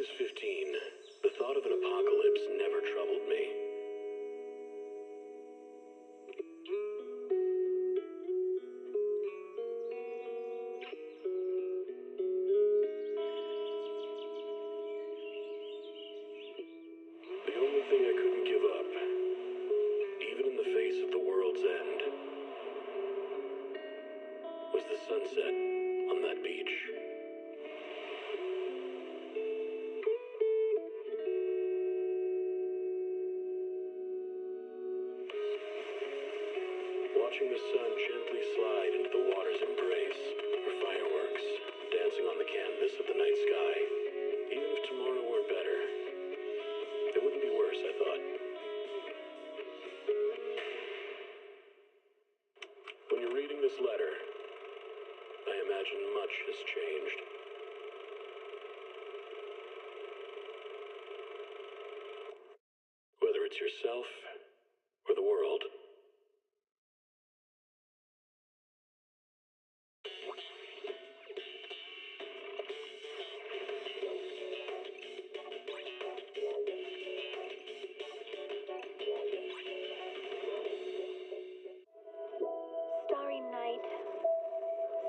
was 15, the thought of an apocalypse never troubled me. The only thing I couldn't give up, even in the face of the world's end, was the sunset on that beach. Watching the sun gently slide into the water's embrace, or fireworks dancing on the canvas of the night sky. Even if tomorrow weren't better, it wouldn't be worse, I thought. When you're reading this letter, I imagine much has changed. Whether it's yourself or the world.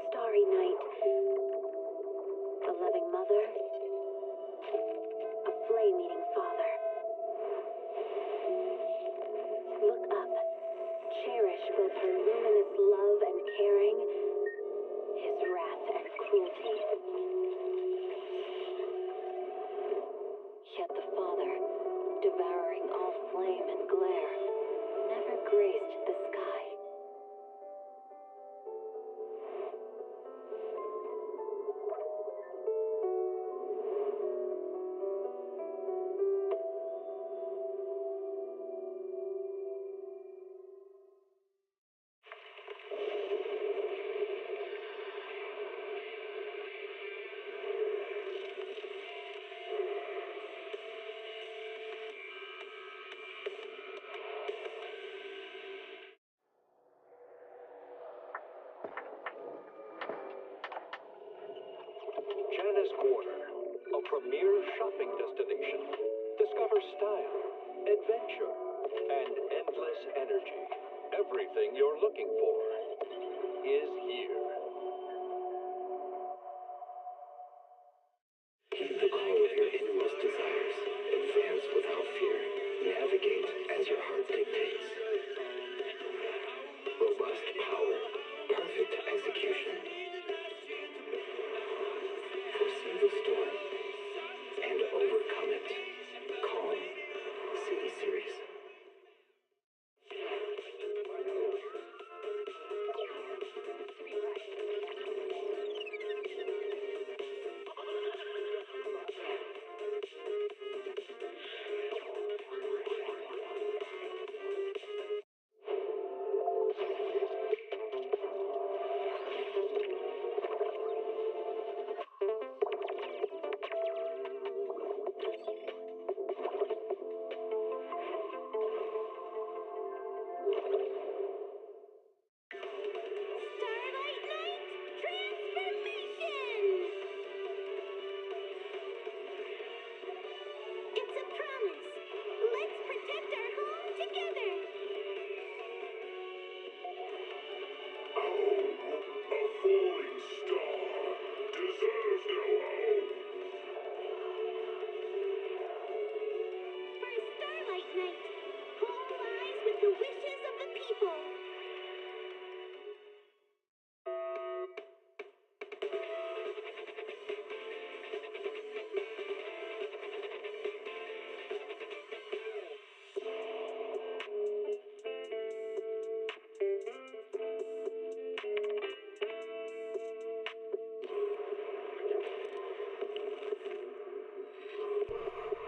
Starry night, a loving mother, a flame-eating father. Look up, cherish both her luminous love and caring, his wrath and cruelty. Yet the Father, devouring all flame and glare, never graced the sky. Quarter, a premier shopping destination. Discover style, adventure, and endless energy. Everything you're looking for is here. Keep the call of your inmost desires. Advance without fear. Navigate as your heart dictates. Robust power. Perfect execution. Foresee the storm and overcome it. Calm City Series.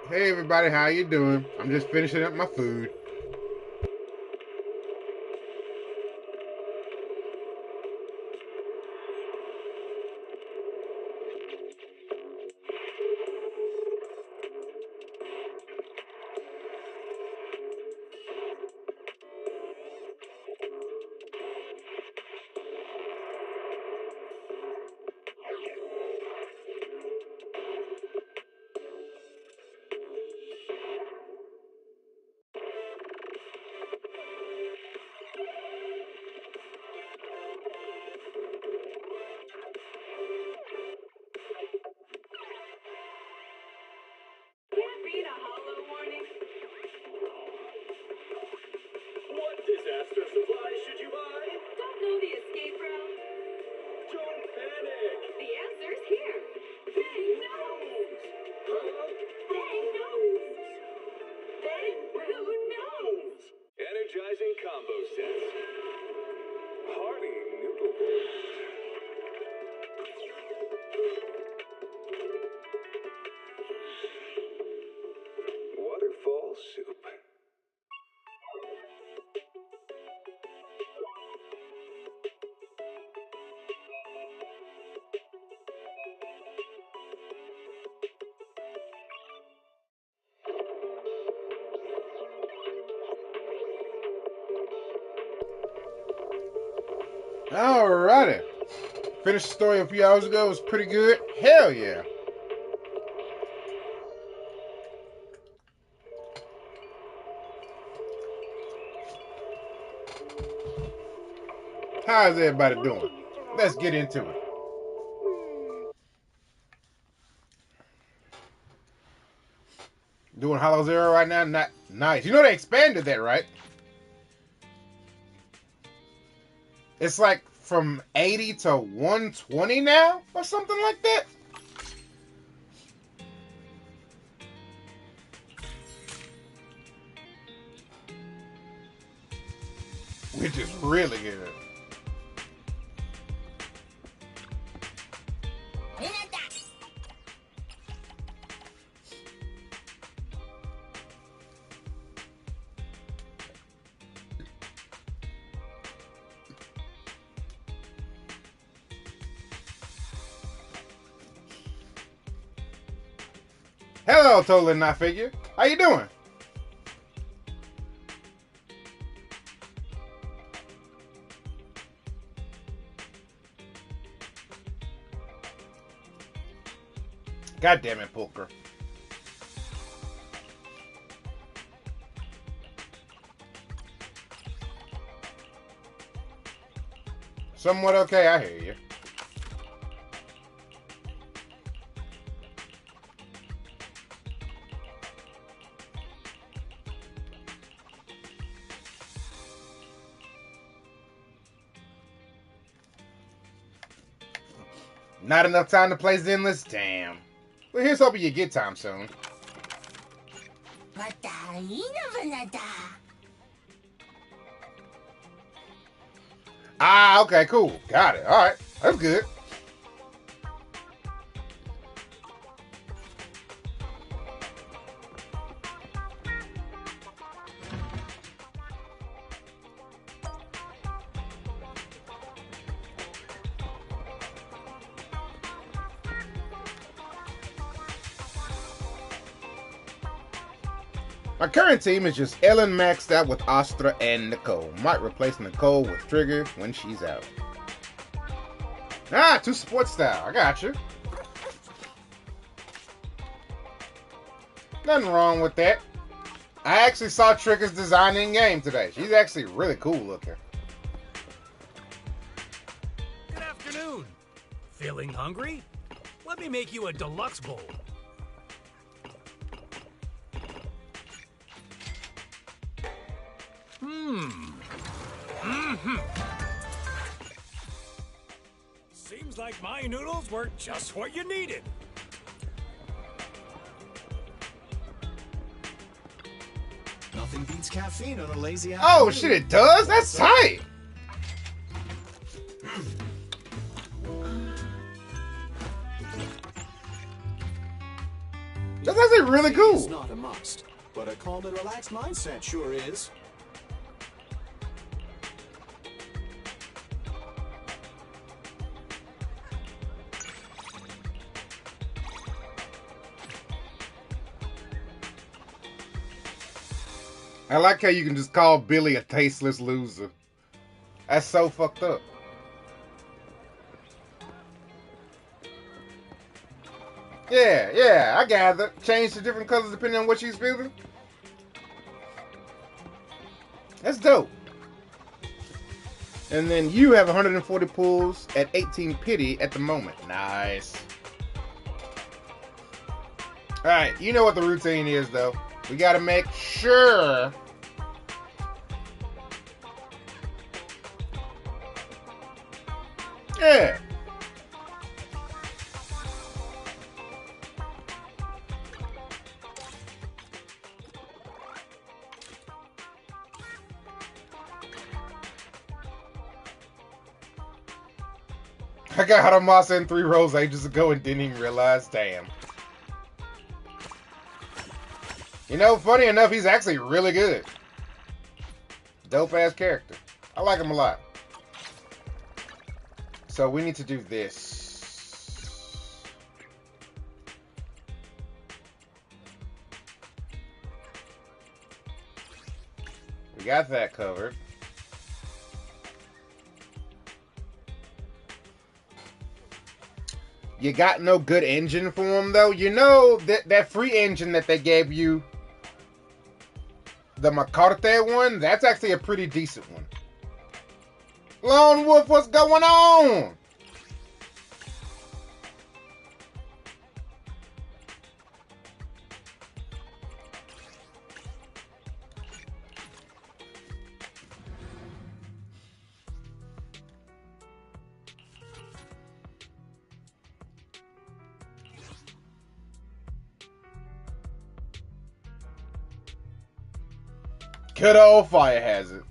Hey everybody, how you doing? I'm just finishing up my food. Alrighty. Finished the story a few hours ago. It was pretty good. Hell yeah. How's everybody doing? Let's get into it. Doing Hollow Zero right now? Not nice. You know they expanded that, right? It's like from 80 to 120 now? Or something like that? Which is really good. Hello, Totally Not Figure. How you doing? God damn it, Pulker. Somewhat okay, I hear you. Not enough time to play Zenless? Damn. Well, here's hoping you get time soon. Ah, okay, cool. Got it. Alright. That's good. My current team is just Ellen maxed out with Astra and Nicole. Might replace Nicole with Trigger when she's out. Ah, 2 support style. I got you. Nothing wrong with that. I actually saw Trigger's design in game today. She's actually really cool looking. Good afternoon. Feeling hungry? Let me make you a deluxe bowl. Seems like my noodles were just what you needed. Nothing beats caffeine on a lazy afternoon. Oh shit, it does? That's tight. That's actually really cool. It's not a must, but a calm and relaxed mindset sure is. I like how you can just call Billy a tasteless loser. That's so fucked up. Yeah, I gather. Change to different colors depending on what she's feeling. That's dope. And then you have 140 pulls at 18 pity at the moment. Nice. Alright, you know what the routine is though. We gotta make sure yeah. I got Haramasa in 3 rolls ages ago and didn't even realize. Damn. You know, funny enough, he's actually really good. Dope ass character. I like him a lot. So we need to do this. We got that covered. you got no good engine for them, though. You know, that free engine that they gave you, the Macarte one, that's actually a pretty decent one. Lone Wolf, what's going on? Good old Fire Hazard.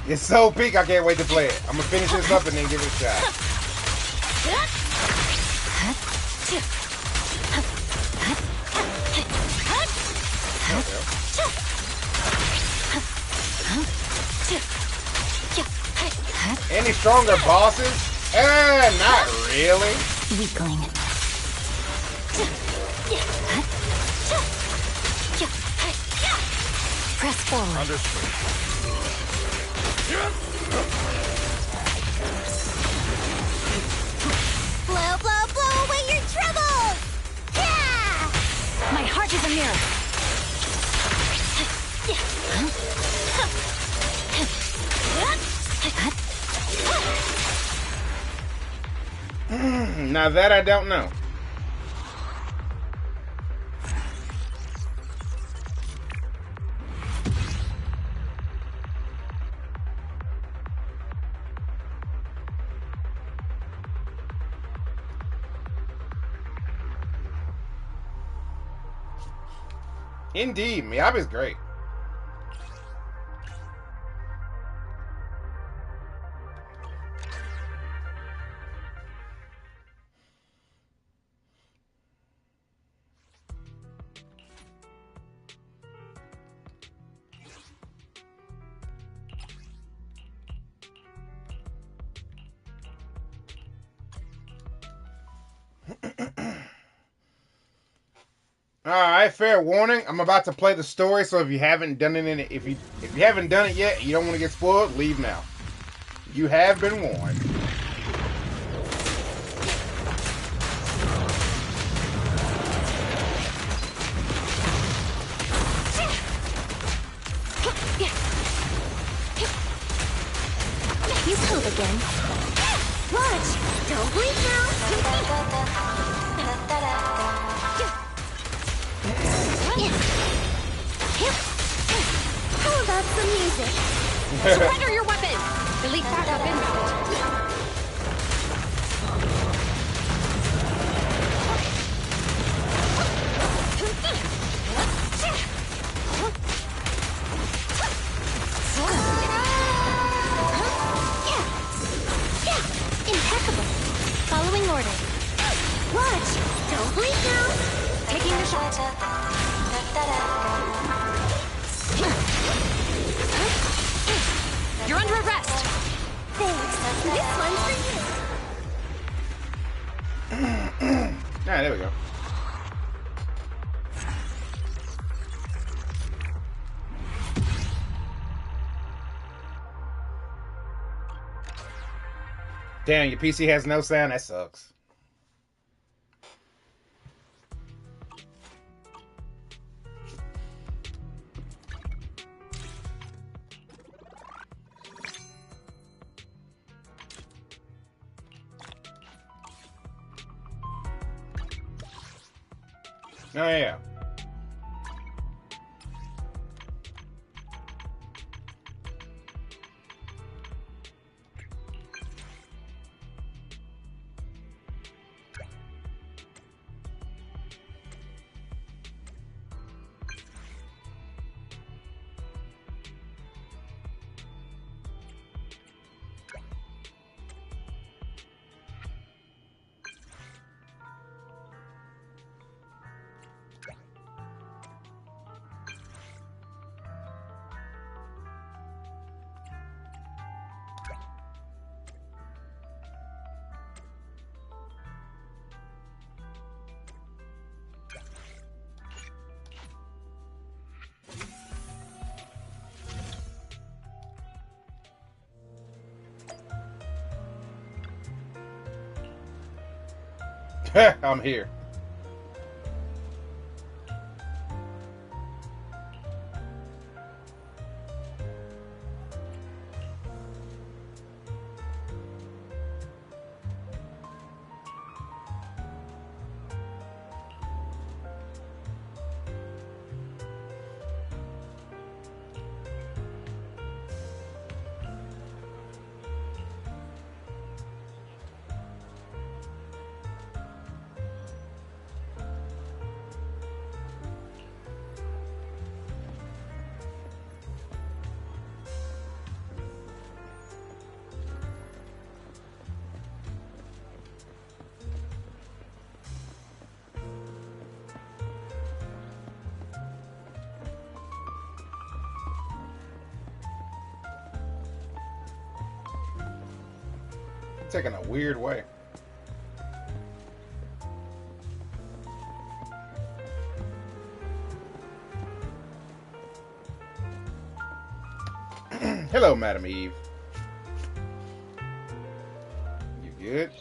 It's so peak, I can't wait to play it. I'm gonna finish this up and then give it a shot. Any stronger bosses? Not really. Weakling. Press forward. Understood. Blow, blow, blow away your troubles! Yeah! My heart is a mirror. Now that I don't know. Indeed, Miyabi's great. Alright, fair warning. I'm about to play the story, so if you haven't done it if you haven't done it yet, you don't want to get spoiled, leave now. You have been warned. You poop again. Watch! Don't blink now! How about some music? Surrender your weapon! Delete backup inbound. Impeccable. Following orders. Watch! Don't blink now! Taking the shot. You're under arrest. Thanks. This one's for you. There we go. Damn, your PC has no sound? That sucks. Oh, yeah. I'm here. Taking a weird way. Hello, Madam Eve. You good?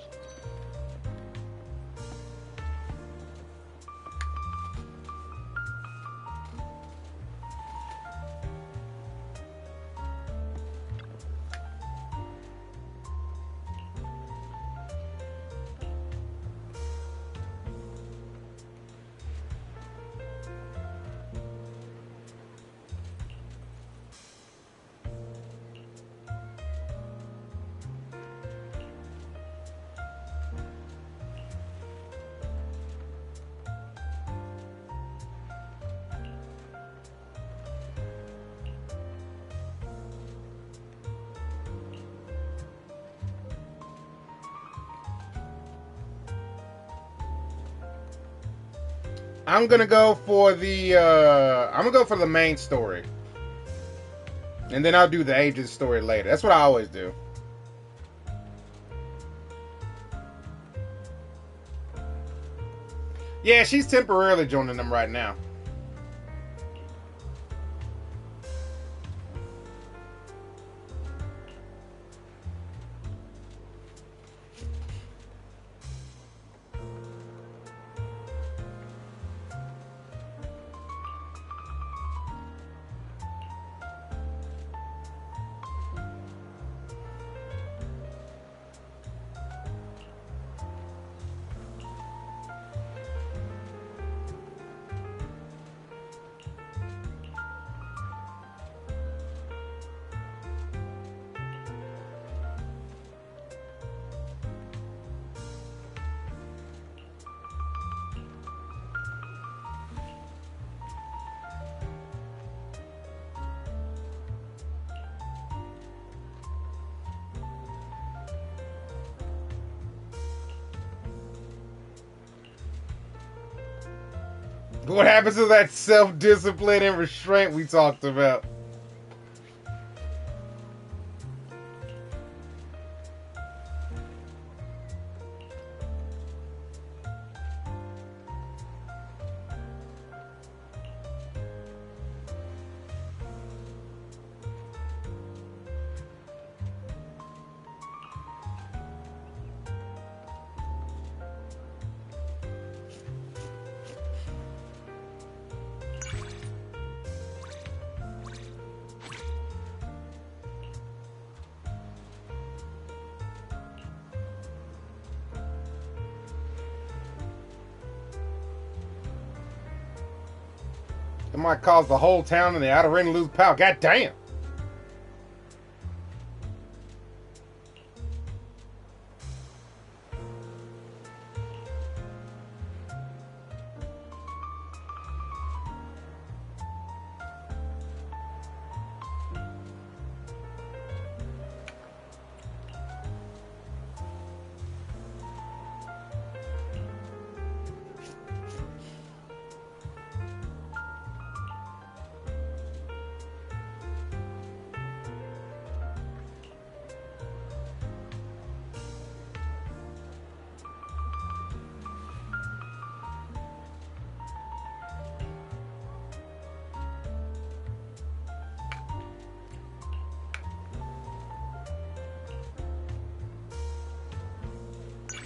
I'm gonna go for the main story, and then I'll do the Ages story later. That's what I always do. Yeah, she's temporarily joining them right now. What happens to that self-discipline and restraint we talked about? It might cause the whole town and the outer ring to lose power. God damn.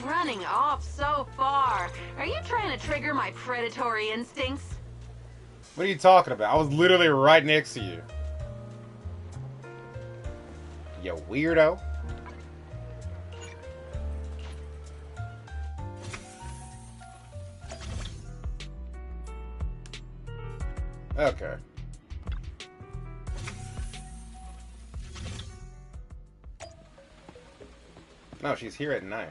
Running off so far. Are you trying to trigger my predatory instincts? What are you talking about? I was literally right next to you. You weirdo. Okay. No, she's here at 9.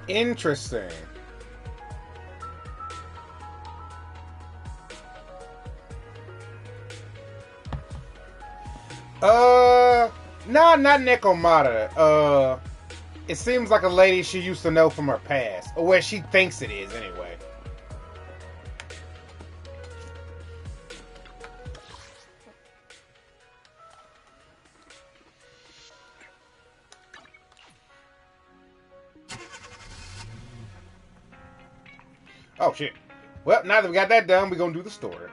Interesting. No, not Nekomata. It seems like a lady she used to know from her past, or where she thinks it is, anyway. Oh shit. Well, now that we got that done, we're gonna do the story.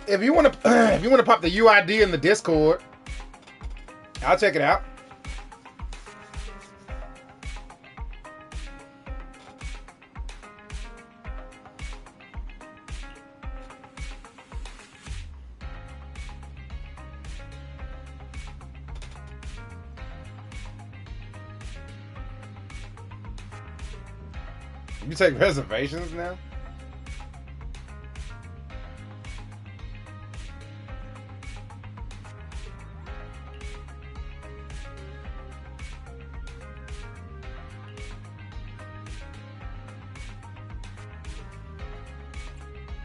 If you want to, if you want to pop the UID in the Discord, I'll check it out. You take reservations now?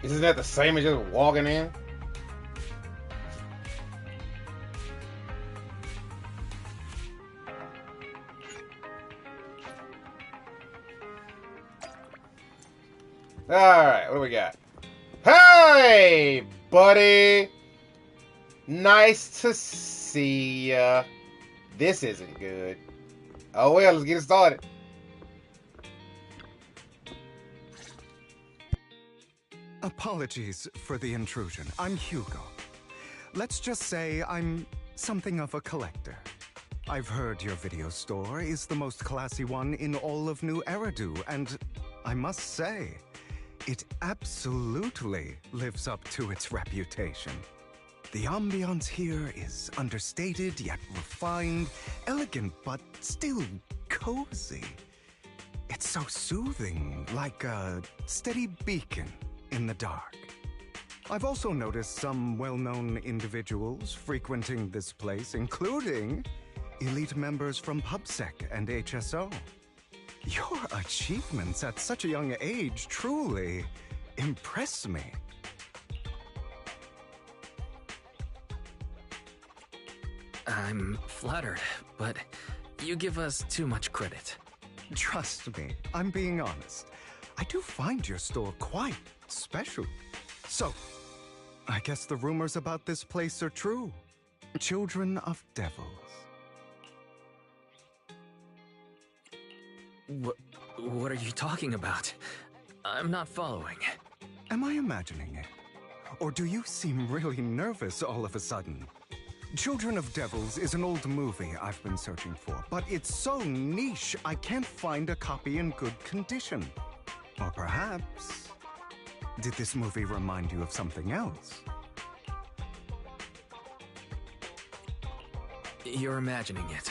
Isn't that the same as just walking in? Alright, what do we got? Hey, buddy! Nice to see ya. This isn't good. Oh well, let's get it started. Apologies for the intrusion. I'm Hugo. Let's just say I'm something of a collector. I've heard your video store is the most classy one in all of New Eridu, and I must say, it absolutely lives up to its reputation. The ambiance here is understated yet refined, elegant but still cozy. It's so soothing, like a steady beacon in the dark. I've also noticed some well-known individuals frequenting this place, including elite members from PubSec and HSO. Your achievements at such a young age truly impress me. I'm flattered, but you give us too much credit. Trust me, I'm being honest. I do find your store quite special. So, I guess the rumors about this place are true. Children of devils. What are you talking about? I'm not following. Am I imagining it? Or do you seem really nervous all of a sudden? Children of Devils is an old movie I've been searching for, but it's so niche I can't find a copy in good condition. Or perhaps, did this movie remind you of something else? You're imagining it.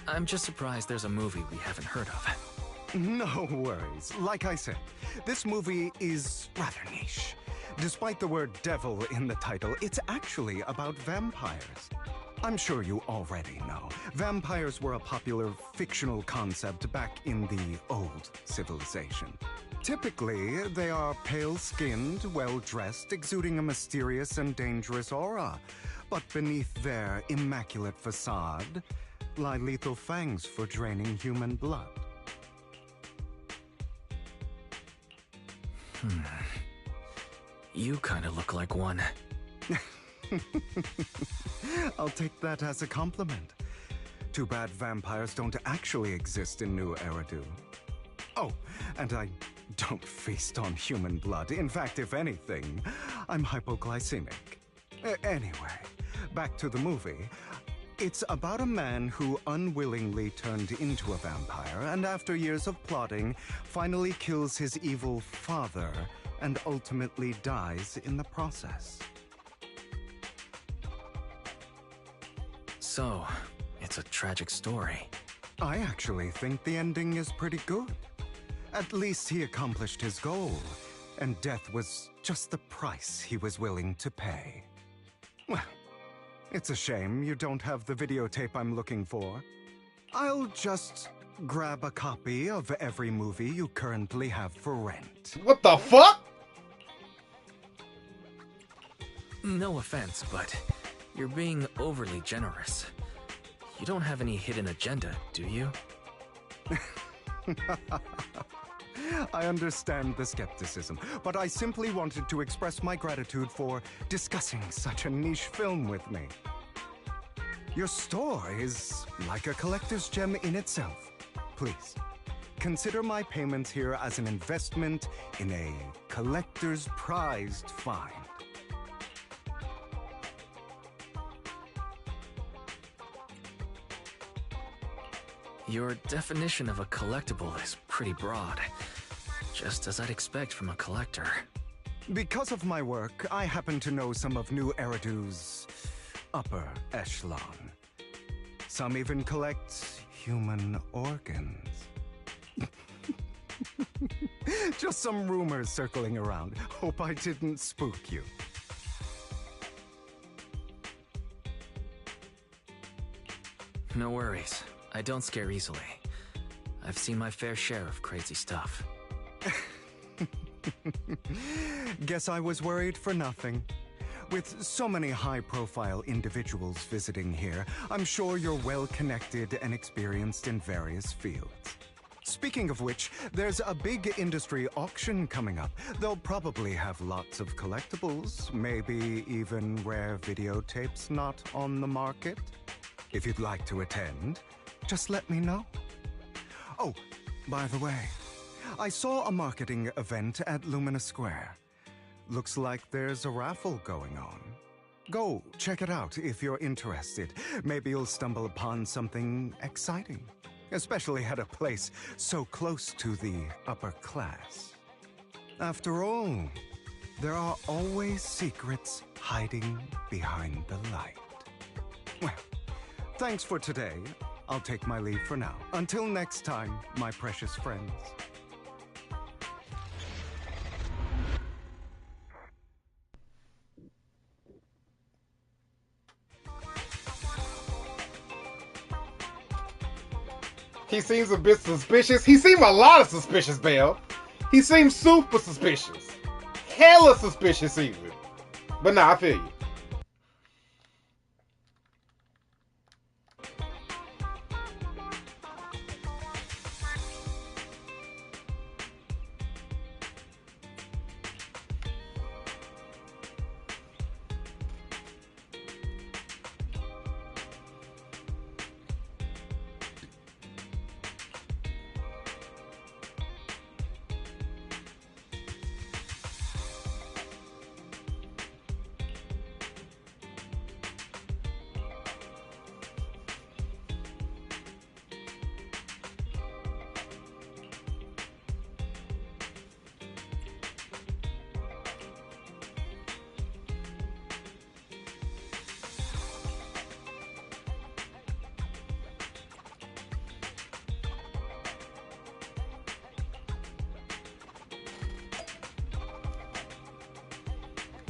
I'm just surprised there's a movie we haven't heard of. No worries. Like I said, this movie is rather niche. Despite the word devil in the title, it's actually about vampires. I'm sure you already know. Vampires were a popular fictional concept back in the old civilization. Typically, they are pale-skinned, well-dressed, exuding a mysterious and dangerous aura. But beneath their immaculate facade lie lethal fangs for draining human blood. You kind of look like one. I'll take that as a compliment. Too bad vampires don't actually exist in New Eridu. Oh, and I don't feast on human blood. In fact, if anything, I'm hypoglycemic. Anyway, back to the movie. It's about a man who unwillingly turned into a vampire, and after years of plotting, finally kills his evil father and ultimately dies in the process. So, it's a tragic story. I actually think the ending is pretty good. At least he accomplished his goal, and death was just the price he was willing to pay. Well, it's a shame you don't have the videotape I'm looking for. I'll just grab a copy of every movie you currently have for rent. What the fuck? No offense, but you're being overly generous. You don't have any hidden agenda, do you? I understand the skepticism, but I simply wanted to express my gratitude for discussing such a niche film with me. Your store is like a collector's gem in itself. Please, consider my payment here as an investment in a collector's prized find. Your definition of a collectible is pretty broad, just as I'd expect from a collector. Because of my work, I happen to know some of New Eridu's upper echelon. Some even collect human organs. Just some rumors circling around. Hope I didn't spook you. No worries. I don't scare easily. I've seen my fair share of crazy stuff. Guess I was worried for nothing. With so many high-profile individuals visiting here, I'm sure you're well-connected and experienced in various fields. Speaking of which, there's a big industry auction coming up. They'll probably have lots of collectibles, maybe even rare videotapes not on the market. If you'd like to attend, just let me know. Oh, by the way, I saw a marketing event at Lumina Square. Looks like there's a raffle going on. Go check it out if you're interested. Maybe you'll stumble upon something exciting, especially at a place so close to the upper class. After all, there are always secrets hiding behind the light. Well, thanks for today. I'll take my leave for now. Until next time, my precious friends. He seems a bit suspicious. He seems a lot of suspicious, Belle. He seems super suspicious. Hella suspicious even. But nah, I feel you.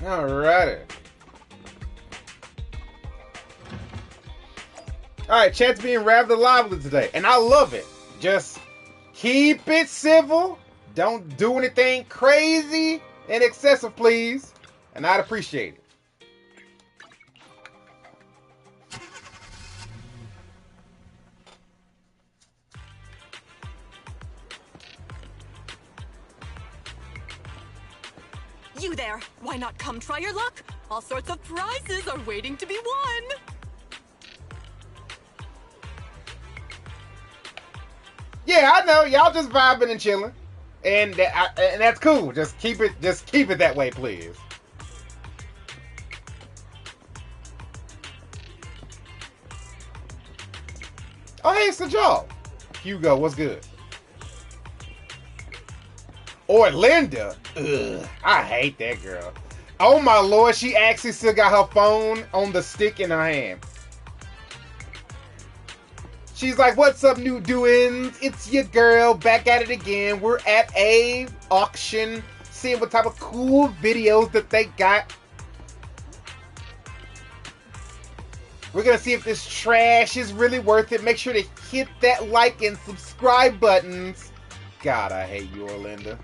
Alrighty. Alright, chat's being rather lively today, and I love it. Just keep it civil. Don't do anything crazy and excessive, please. And I'd appreciate it. You there! Why not come try your luck? All sorts of prizes are waiting to be won! Yeah, I know. Y'all just vibing and chilling. And that's cool. Just keep it that way, please. Oh, hey, it's the Joe. Hugo, what's good? Or Linda. Ugh, I hate that girl. Oh my lord, she actually still got her phone on the stick in her hand. She's like, what's up, new doings? It's your girl, back at it again. We're at a auction, seeing what type of cool videos that they got. We're going to see if this trash is really worth it. Make sure to hit that like and subscribe buttons. God, I hate you, Orlinda.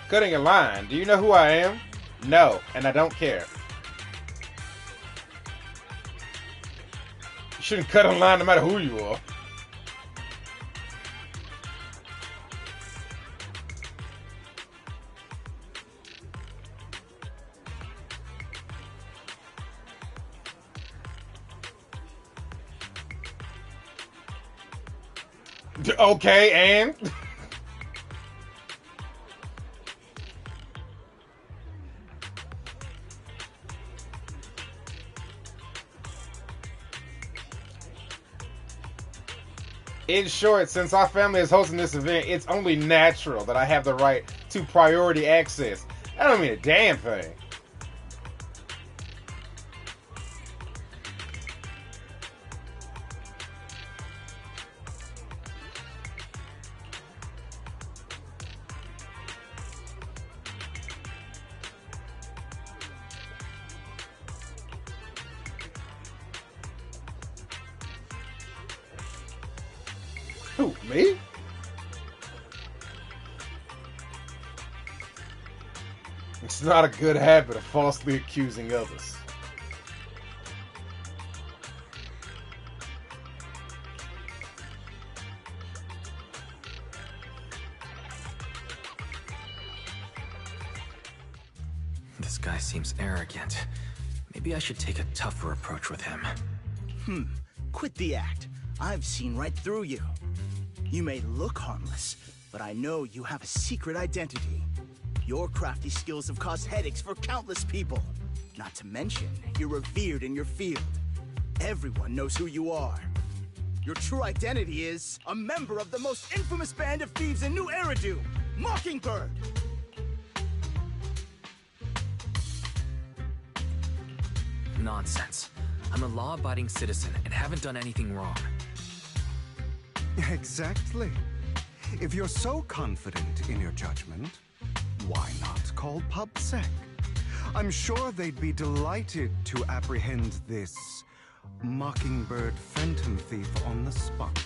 Cutting a line. Do you know who I am? No, and I don't care. You shouldn't cut a line no matter who you are. Okay, and? In short, since our family is hosting this event, it's only natural that I have the right to priority access. That don't mean a damn thing. Who, me? It's not a good habit of falsely accusing others. This guy seems arrogant. Maybe I should take a tougher approach with him. Quit the act. I've seen right through you. You may look harmless, but I know you have a secret identity. Your crafty skills have caused headaches for countless people. Not to mention, you're revered in your field. Everyone knows who you are. Your true identity is a member of the most infamous band of thieves in New Eridu, Mockingbird. Nonsense. I'm a law-abiding citizen and haven't done anything wrong. Exactly. If you're so confident in your judgment, why not call PubSec? I'm sure they'd be delighted to apprehend this Mockingbird Phantom Thief on the spot.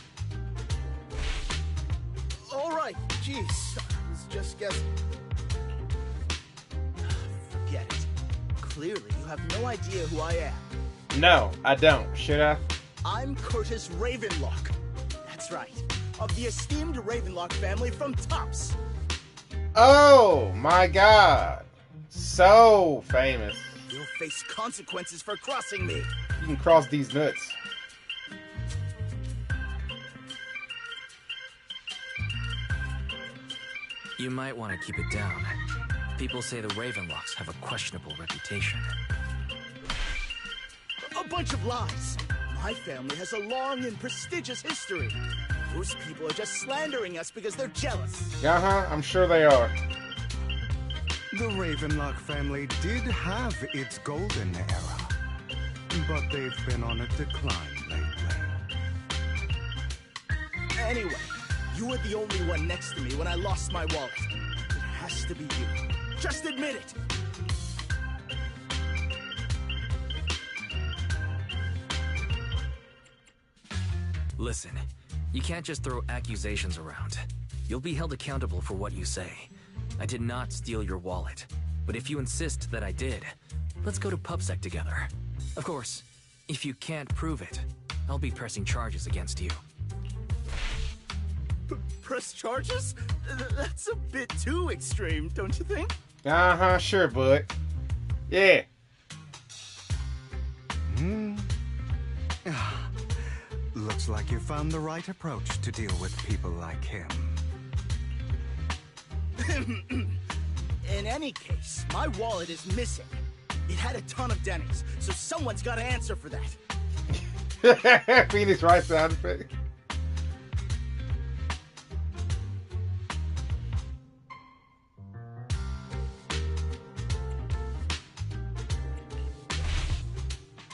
All right, jeez, I was just guessing. Forget it. Clearly, you have no idea who I am. No, I don't. Should I? I'm Curtis Ravenlock. That's right. Of the esteemed Ravenlock family from Tops. Oh my god. So famous. You'll face consequences for crossing me. You can cross these nuts. You might want to keep it down. People say the Ravenlocks have a questionable reputation. A bunch of lies. My family has a long and prestigious history. Those people are just slandering us because they're jealous. I'm sure they are. The Ravenlock family did have its golden era, but they've been on a decline lately. Anyway, you were the only one next to me when I lost my wallet. It has to be you. Just admit it. Listen, you can't just throw accusations around. You'll be held accountable for what you say. I did not steal your wallet. But if you insist that I did, let's go to PubSec together. Of course, if you can't prove it, I'll be pressing charges against you. Press charges? That's a bit too extreme, don't you think? Uh-huh, sure, bud. Yeah. Looks like you found the right approach to deal with people like him. In any case, my wallet is missing. It had a ton of dennings, so someone's got to answer for that. Phoenix Wright sound effect.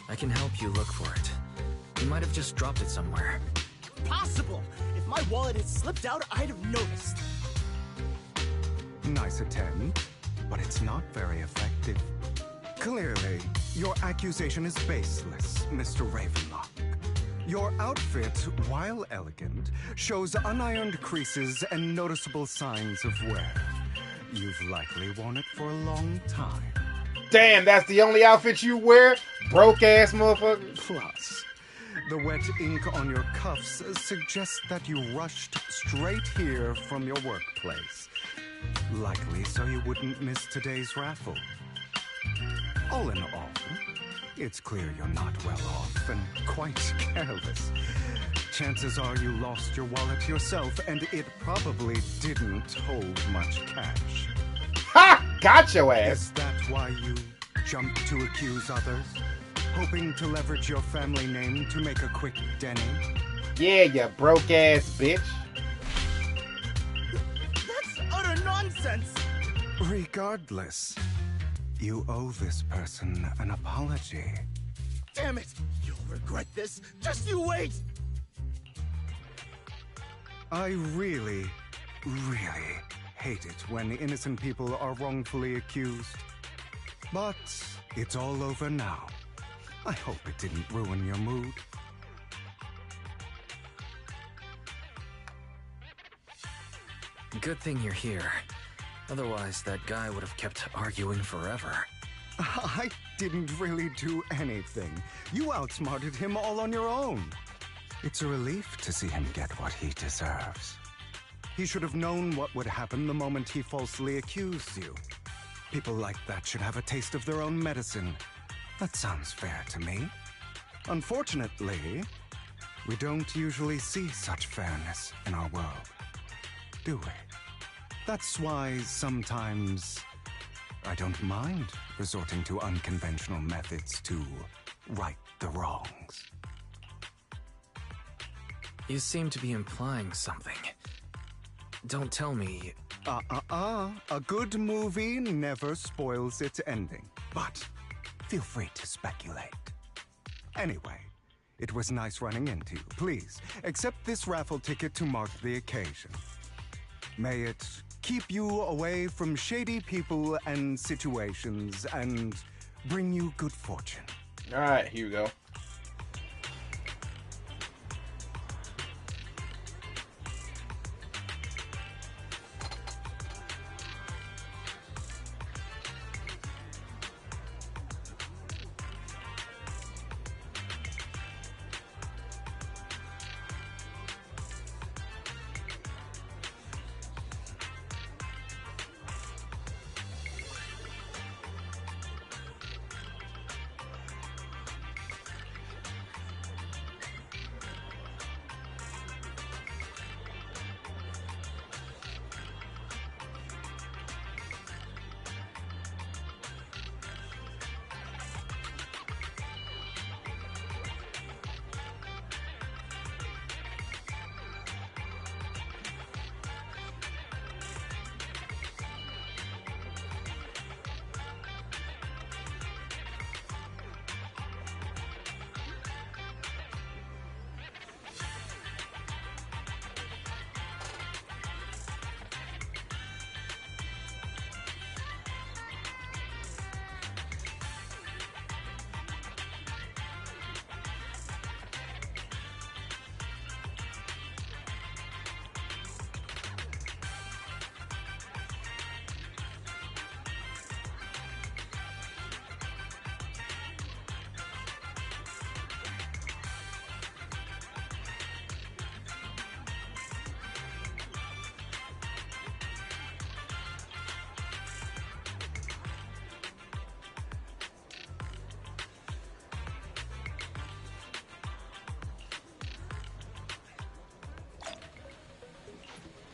I can help you look for it. You might have just dropped it somewhere. Impossible! If my wallet had slipped out, I'd have noticed. Nice attempt, but it's not very effective. Clearly, your accusation is baseless, Mr. Ravenlock. Your outfit, while elegant, shows unironed creases and noticeable signs of wear. You've likely worn it for a long time. Damn, that's the only outfit you wear? Broke ass motherfucker. Plus, the wet ink on your cuffs suggests that you rushed straight here from your workplace. Likely so you wouldn't miss today's raffle. All in all, it's clear you're not well off and quite careless. Chances are you lost your wallet yourself, and it probably didn't hold much cash. Ha! Got your ass! Is that why you jumped to accuse others? Hoping to leverage your family name to make a quick denny? Yeah, you broke ass bitch. That's utter nonsense! Regardless, you owe this person an apology. Damn it! You'll regret this. Just you wait! I really hate it when innocent people are wrongfully accused. But it's all over now. I hope it didn't ruin your mood. Good thing you're here. Otherwise, that guy would have kept arguing forever. I didn't really do anything. You outsmarted him all on your own. It's a relief to see him get what he deserves. He should have known what would happen the moment he falsely accused you. People like that should have a taste of their own medicine. That sounds fair to me. Unfortunately, we don't usually see such fairness in our world, do we? That's why sometimes I don't mind resorting to unconventional methods to right the wrongs. You seem to be implying something. Don't tell me... A good movie never spoils its ending. But feel free to speculate. Anyway, it was nice running into you. Please, accept this raffle ticket to mark the occasion. May it keep you away from shady people and situations and bring you good fortune. All right, here we go.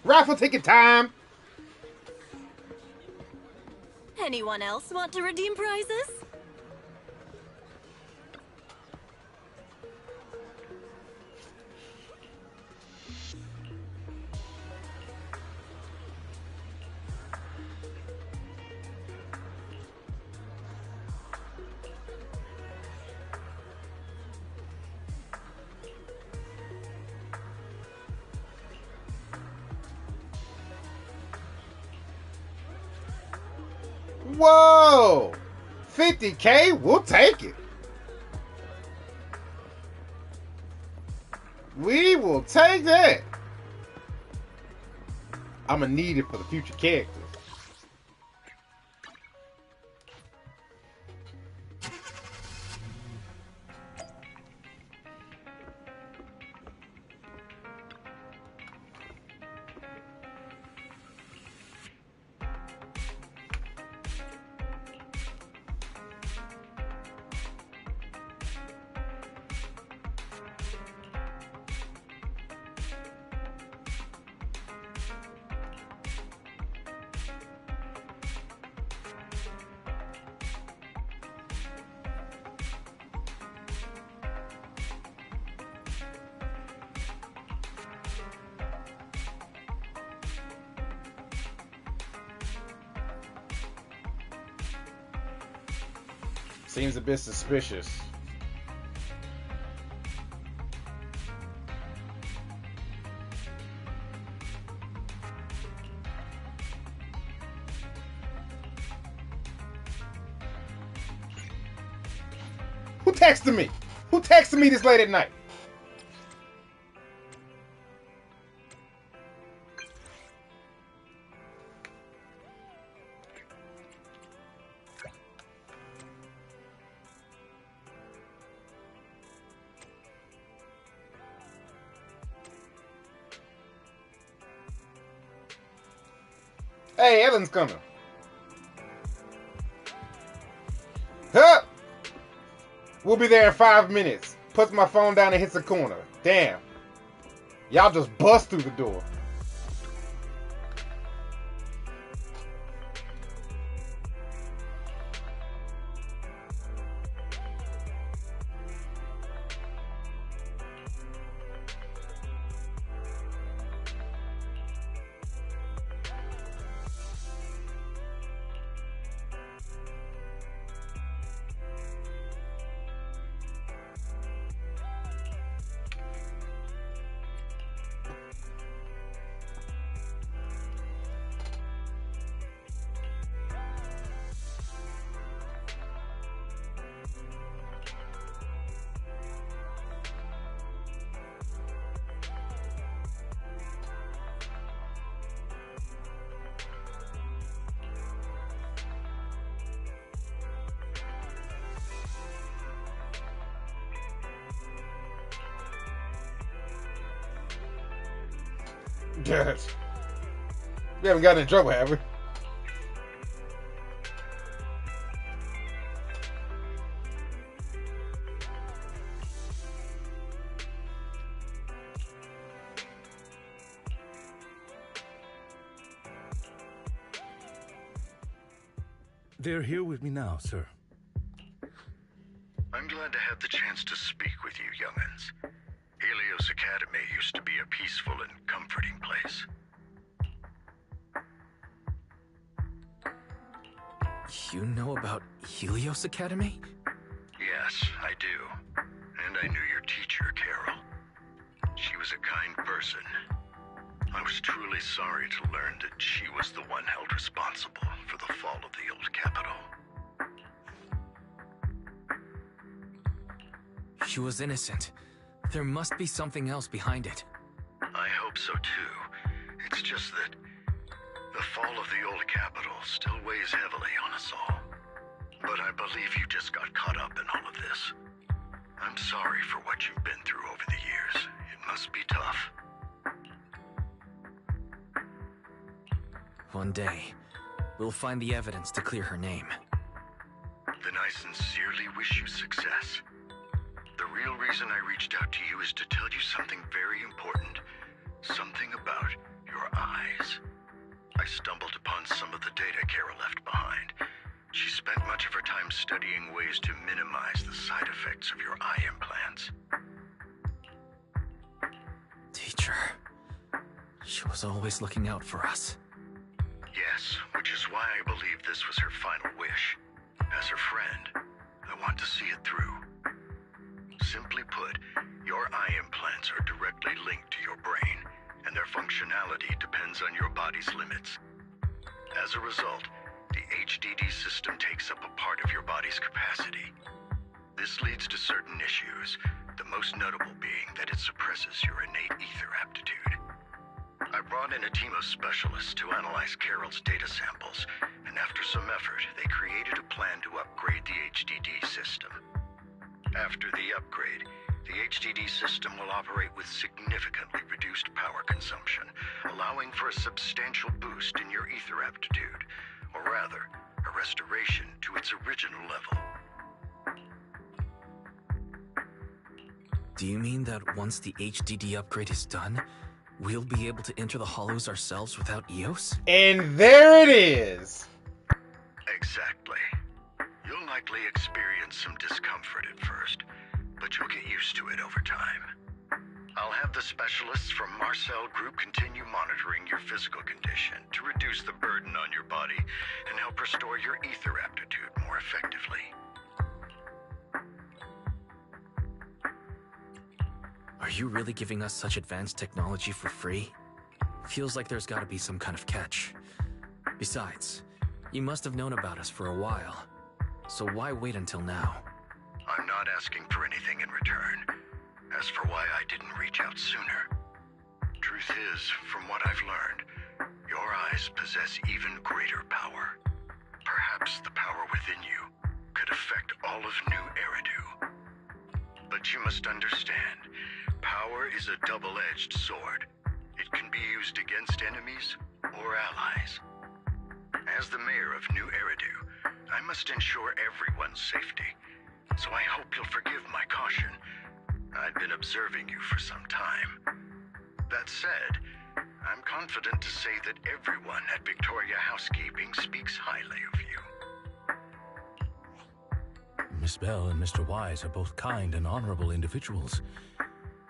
Raffle ticket time. Anyone else want to redeem prizes? Whoa! 50K? We'll take it. We will take that. I'm gonna need it for the future characters. Seems a bit suspicious. Who texted me? Who texted me this late at night? Hey, Ellen's coming. Huh? We'll be there in 5 minutes. Puts my phone down and hits the corner. Damn. Y'all just bust through the door. Yes. We haven't gotten in trouble, have we? They're here with me now, sir. I'm glad to have the chance to speak with you, young'uns. Helios Academy used to be a peaceful and comforting place. You know about Helios Academy? Yes, I do. And I knew your teacher, Carol. She was a kind person. I was truly sorry to learn that she was the one held responsible for the fall of the old capital. She was innocent. There must be something else behind it. I hope so too. It's just that the fall of the old capital still weighs heavily on us all. But I believe you just got caught up in all of this. I'm sorry for what you've been through over the years. It must be tough. One day, we'll find the evidence to clear her name. Then I sincerely wish you success. The real reason I reached out to you is to tell you something very important. Something about your eyes. She was always looking out for us. Yes, which is why I believe this was her final wish. As her friend, I want to see it through. Simply put, your eye implants are directly linked to your brain, and their functionality depends on your body's limits. As a result, the HDD system takes up a part of your body's capacity. This leads to certain issues, the most notable being that it suppresses your innate ether aptitude. I brought in a team of specialists to analyze Carol's data samples, and after some effort, they created a plan to upgrade the HDD system. After the upgrade, the HDD system will operate with significantly reduced power consumption, allowing for a substantial boost in your ether aptitude, or rather, a restoration to its original level. Do you mean that once the HDD upgrade is done, we'll be able to enter the hollows ourselves without EOS? And there it is. Exactly. You'll likely experience some discomfort at first, but you'll get used to it over time. I'll have the specialists from Marcel Group continue monitoring your physical condition to reduce the burden on your body and help restore your ether aptitude more effectively. Are you really giving us such advanced technology for free? Feels like there's gotta be some kind of catch. Besides, you must have known about us for a while. So why wait until now? I'm not asking for anything in return. As for why I didn't reach out sooner, truth is, from what I've learned, your eyes possess even greater power. Perhaps the power within you could affect all of New Eridu. But you must understand, power is a double-edged sword. It can be used against enemies or allies. As the mayor of New Eridu, I must ensure everyone's safety, so I hope you'll forgive my caution. I've been observing you for some time. That said, I'm confident to say that everyone at Victoria Housekeeping speaks highly of you. Miss Bell and Mr. Wise are both kind and honorable individuals.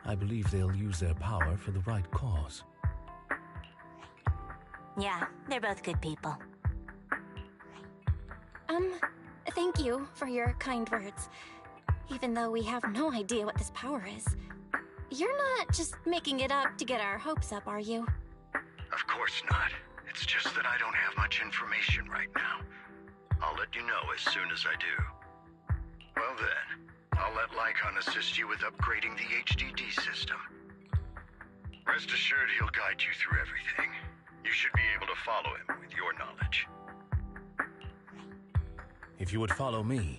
I believe they'll use their power for the right cause. Yeah, they're both good people. Thank you for your kind words. Even though we have no idea what this power is. You're not just making it up to get our hopes up, are you? Of course not. It's just that I don't have much information right now. I'll let you know as soon as I do. Well then, I'll let Lycon assist you with upgrading the HDD system. Rest assured he'll guide you through everything. You should be able to follow him with your knowledge. If you would follow me.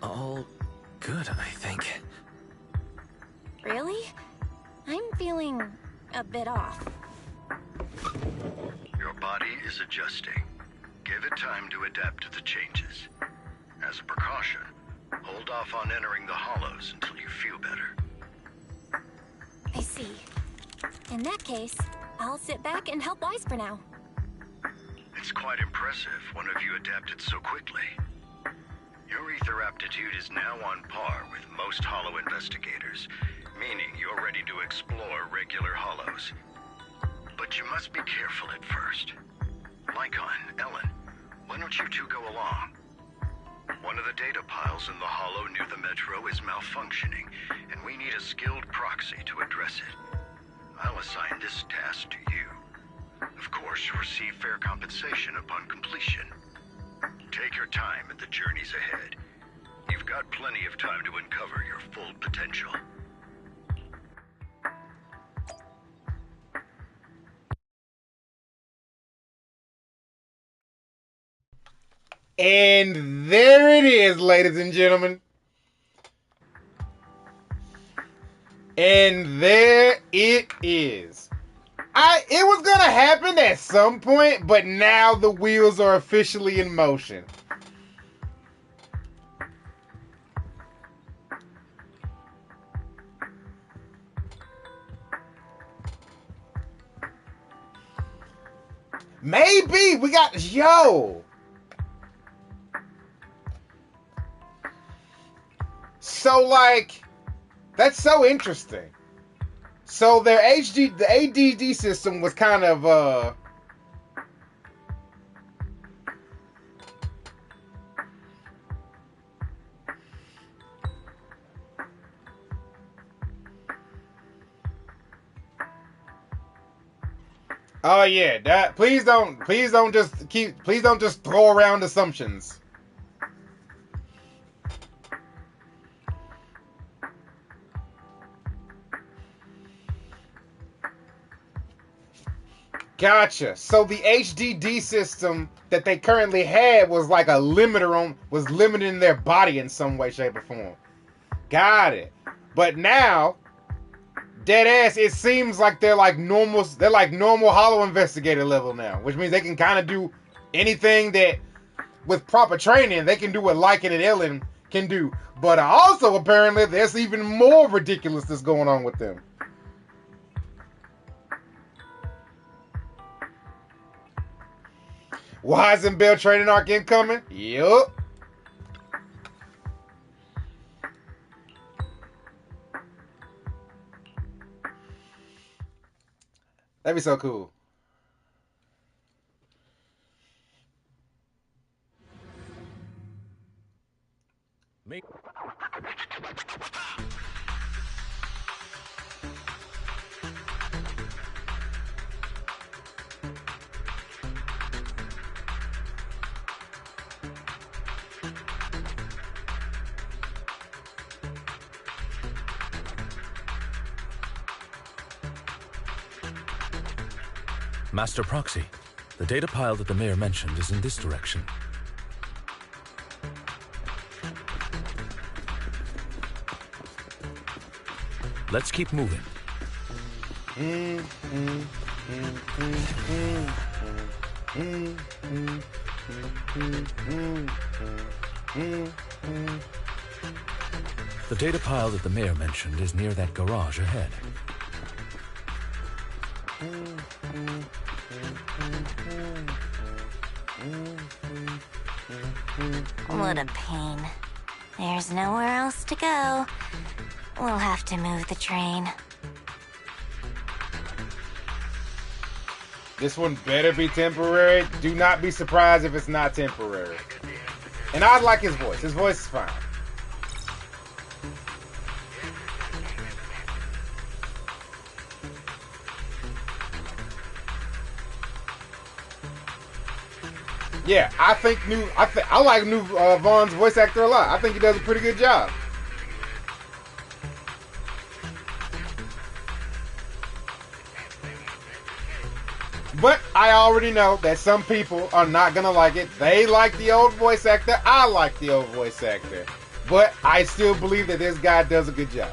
All good, I think. Really? I'm feeling a bit off. Your body is adjusting. Give it time to adapt to the changes. As a precaution, hold off on entering the hollows until you feel better. I see. In that case, I'll sit back and help Wise for now. It's quite impressive one of you adapted so quickly. Your ether aptitude is now on par with most hollow investigators, meaning you're ready to explore regular hollows. But you must be careful at first. Lycon, Ellen, why don't you two go along? One of the data piles in the hollow near the metro is malfunctioning, and we need a skilled proxy to address it. I'll assign this task to you. Of course, you'll receive fair compensation upon completion. Take your time in the journeys ahead. You've got plenty of time to uncover your full potential. And there it is, ladies and gentlemen. And there it is. It was gonna happen at some point, but now the wheels are officially in motion. Maybe we got yo. So like, that's so interesting. So their the ADD system was kind of oh yeah, that please don't just throw around assumptions. Gotcha. So the HDD system that they currently had was like a limiter was limiting their body in some way, shape, or form. Got it. But now, dead ass, it seems like they're like normal Hollow Investigator level now, which means they can kind of do anything that, with proper training, they can do what Lycan and Ellen can do. But also, apparently, there's even more ridiculousness going on with them. Wise and Bell training arc incoming? Yup. That'd be so cool. Me. Master Proxy, the data pile that the mayor mentioned is in this direction. Let's keep moving. The data pile that the mayor mentioned is near that garage ahead. What a pain. There's nowhere else to go. We'll have to move the train. This one better be temporary. Do not be surprised if it's not temporary. And I like his voice. His voice is fine. Yeah, I like new Vaughn's voice actor a lot. I think he does a pretty good job. But I already know that some people are not gonna like it. They like the old voice actor. I like the old voice actor. But I still believe that this guy does a good job.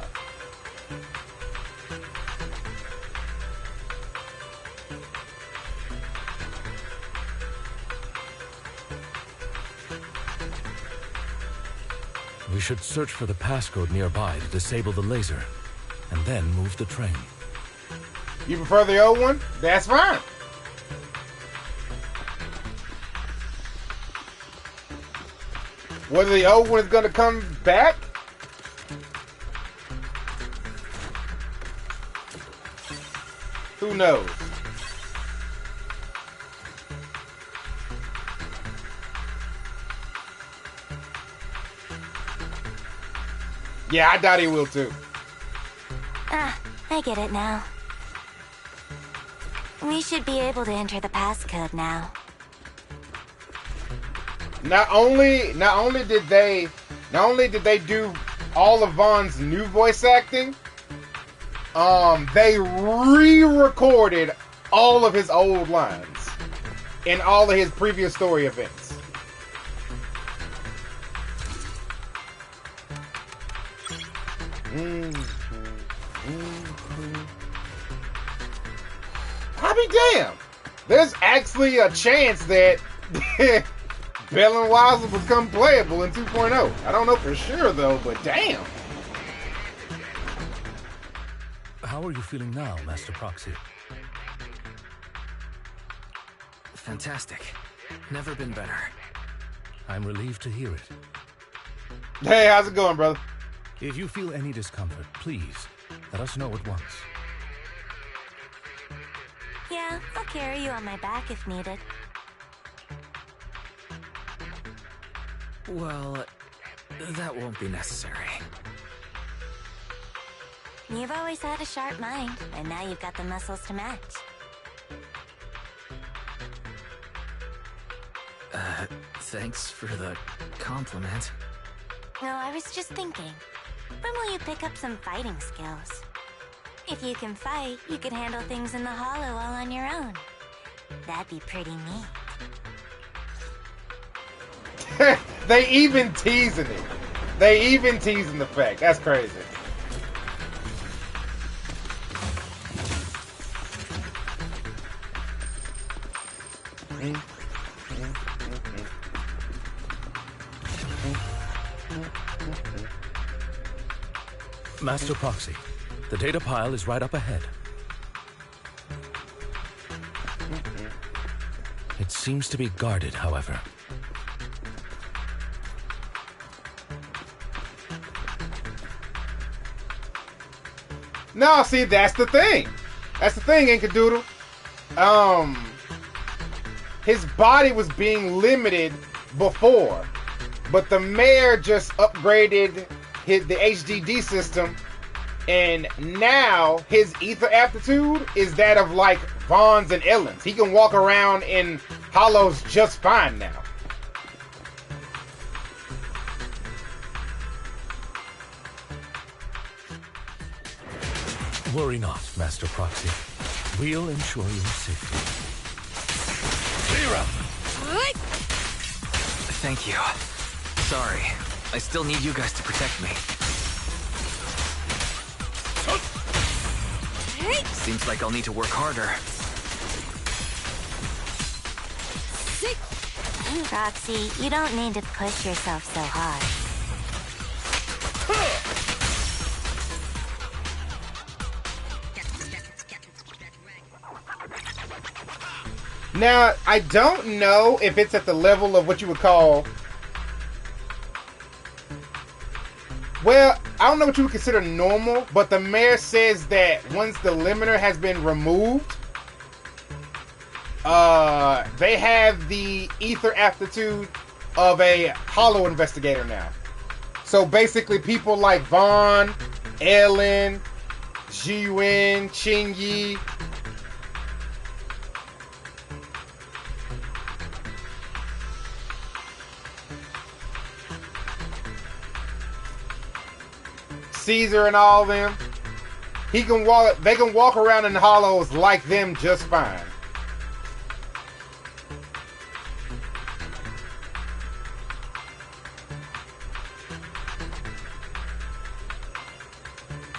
We should search for the passcode nearby to disable the laser, and then move the train. You prefer the old one? That's fine. Whether the old one is going to come back? Who knows? Yeah, I doubt he will too. Ah, I get it now. We should be able to enter the passcode now. Not only did they do all of Vaughn's new voice acting, they re-recorded all of his old lines in all of his previous story events. I'll be damned. There's actually a chance that Bell and Wise will become playable in 2.0. I don't know for sure though, but damn. How are you feeling now, Master Proxy? Fantastic. Never been better. I'm relieved to hear it. Hey, how's it going, brother? If you feel any discomfort, please let us know at once. Yeah, I'll carry you on my back if needed. Well, that won't be necessary. You've always had a sharp mind, and now you've got the muscles to match. Thanks for the compliment. No, I was just thinking. When will you pick up some fighting skills? If you can fight, you could handle things in the hollow all on your own. That'd be pretty neat. They even teasing it. They even teasing the fact. That's crazy. Master Proxy, the data pile is right up ahead. It seems to be guarded, however. No, see, that's the thing. That's the thing, Inkadoodle. His body was being limited before, but the mayor just upgraded the HDD system, and now his ether aptitude is that of like Vaughn's and Ellen's. He can walk around in hollows just fine now. Worry not, Master Proxy. We'll ensure your safety. Zero! Thank you. Sorry. I still need you guys to protect me. Seems like I'll need to work harder. Proxy, you don't need to push yourself so hard. Now, I don't know if it's at the level of what you would call... Well, I don't know what you would consider normal, but the mayor says that once the limiter has been removed, they have the ether aptitude of a hollow investigator now. So basically people like Vaughn, Ellen, Jiwen, Qingyi, Caesar and all them, they can walk around in the hollows like them just fine.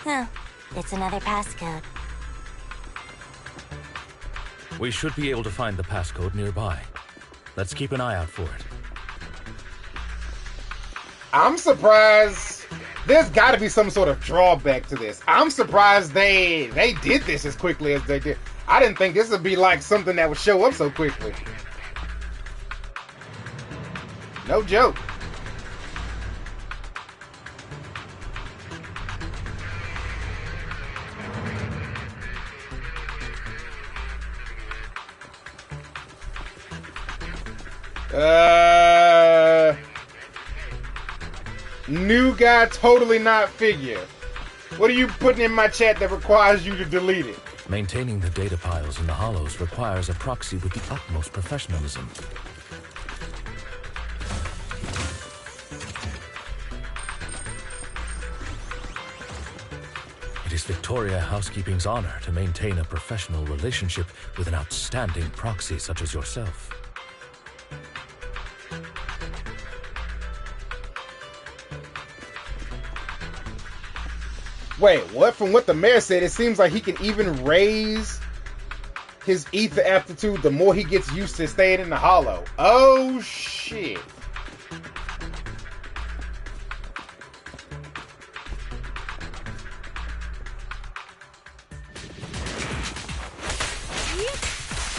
No, it's another passcode. We should be able to find the passcode nearby. Let's keep an eye out for it. I'm surprised. There's got to be some sort of drawback to this. I'm surprised they did this as quickly as they did. I didn't think this would be like something that would show up so quickly. No joke. New guy, totally not figure. What are you putting in my chat that requires you to delete it? Maintaining the data piles in the hollows requires a proxy with the utmost professionalism. It is Victoria Housekeeping's honor to maintain a professional relationship with an outstanding proxy such as yourself. Wait, what? From what the mayor said, it seems like he can even raise his ether aptitude the more he gets used to staying in the hollow. Oh, shit.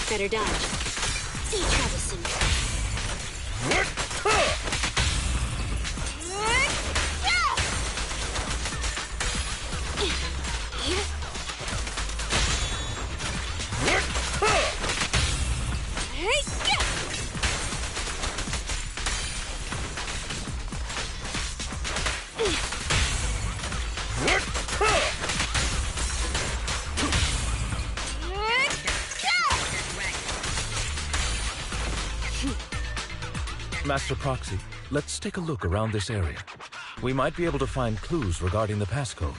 Better dodge. See, Travelson. Master Proxy, let's take a look around this area. We might be able to find clues regarding the passcode.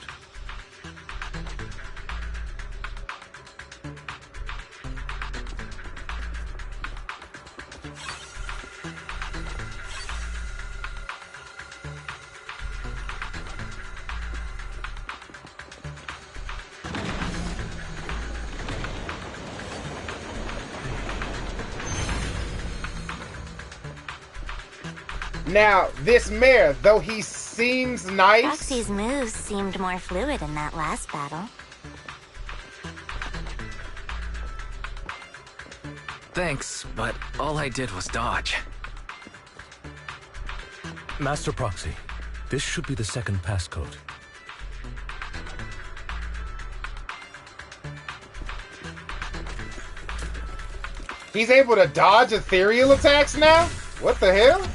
Now, this mayor, though he seems nice... Proxy's moves seemed more fluid in that last battle. Thanks, but all I did was dodge. Master Proxy, this should be the second passcode. He's able to dodge ethereal attacks now? What the hell?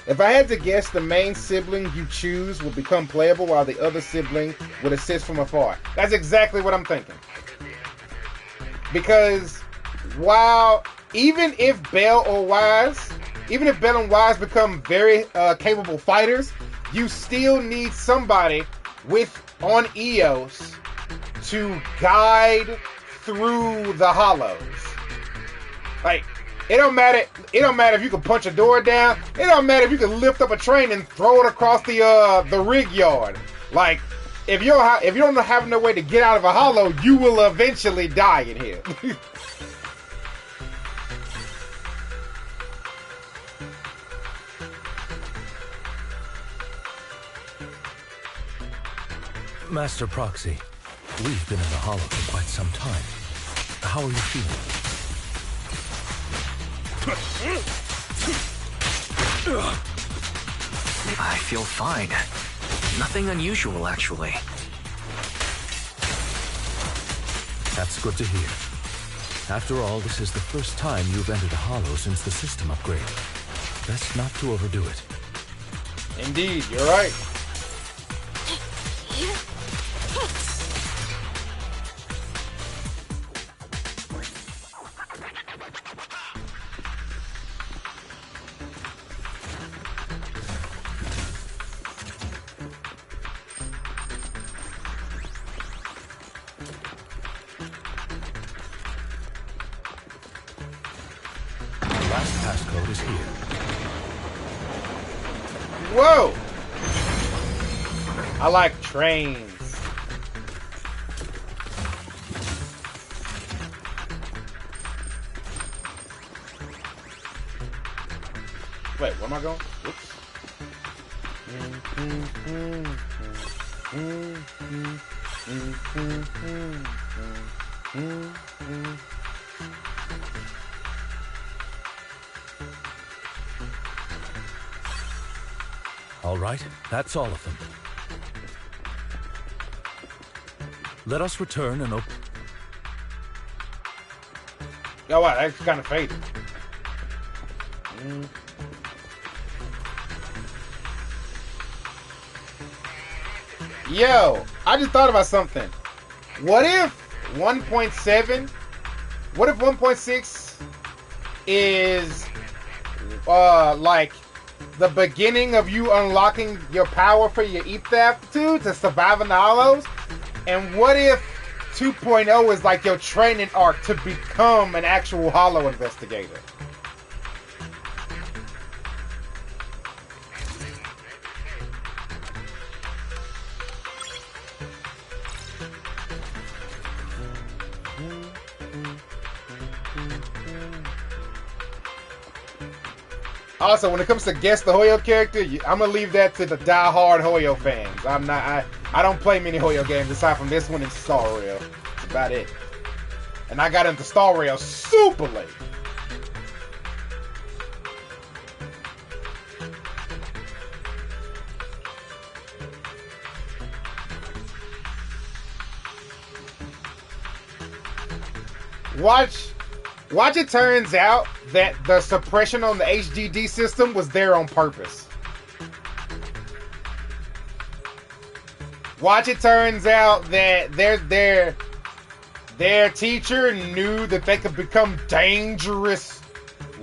If I had to guess, the main sibling you choose will become playable while the other sibling would assist from afar. That's exactly what I'm thinking. Because while, even if Bell and Wise become very capable fighters, you still need somebody on EOS to guide through the hollows. Like, it don't matter if you can punch a door down. It don't matter if you can lift up a train and throw it across the rig yard. Like, if you don't have no way to get out of a hollow, you will eventually die in here. Master Proxy, we've been in the hollow for quite some time. How are you feeling? I feel fine. Nothing unusual, actually. That's good to hear. After all, this is the first time you've entered a hollow since the system upgrade. Best not to overdo it. Indeed, you're right. Passcode is here. Whoa! I like trains. Wait, where am I going? Whoops. All right, that's all of them. Let us return and open. Oh wow, that's kind of faded. Yo, I just thought about something. What if 1.7? What if 1.6 is like the beginning of you unlocking your power for your ether aptitude to survive in the hollows? And what if 2.0 is like your training arc to become an actual hollow investigator? Also, when it comes to guess the Hoyo character, I'm gonna leave that to the die-hard Hoyo fans. I don't play many Hoyo games aside from this one and Star Rail. That's about it. And I got into Star Rail super late. Watch it turns out that the suppression on the HDD system was there on purpose. Watch it turns out that their teacher knew that they could become dangerous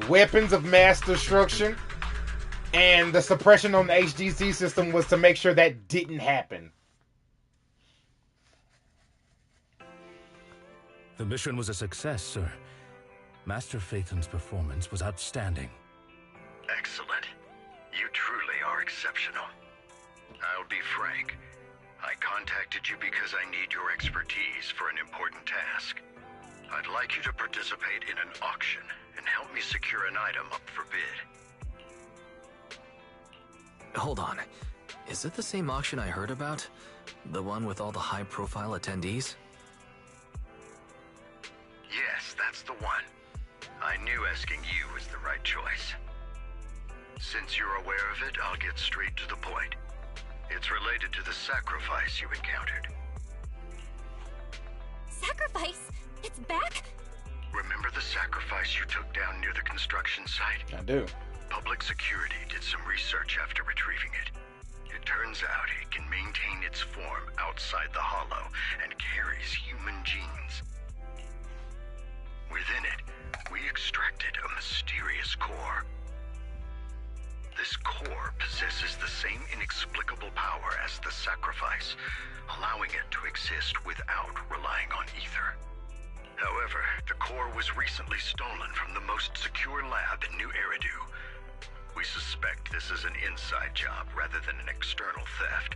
weapons of mass destruction, and the suppression on the HDD system was to make sure that didn't happen. The mission was a success, sir. Master Phaeton's performance was outstanding. Excellent. You truly are exceptional. I'll be frank. I contacted you because I need your expertise for an important task. I'd like you to participate in an auction and help me secure an item up for bid. Hold on. Is it the same auction I heard about? The one with all the high-profile attendees? Yes, that's the one. I knew asking you was the right choice. Since you're aware of it, I'll get straight to the point. It's related to the sacrifice you encountered. Sacrifice? It's back? Remember the sacrifice you took down near the construction site? I do. Public security did some research after retrieving it. It turns out it can maintain its form outside the hollow and carries human genes. Within it, we extracted a mysterious core. This core possesses the same inexplicable power as the sacrifice, allowing it to exist without relying on ether. However, the core was recently stolen from the most secure lab in New Eridu. We suspect this is an inside job rather than an external theft.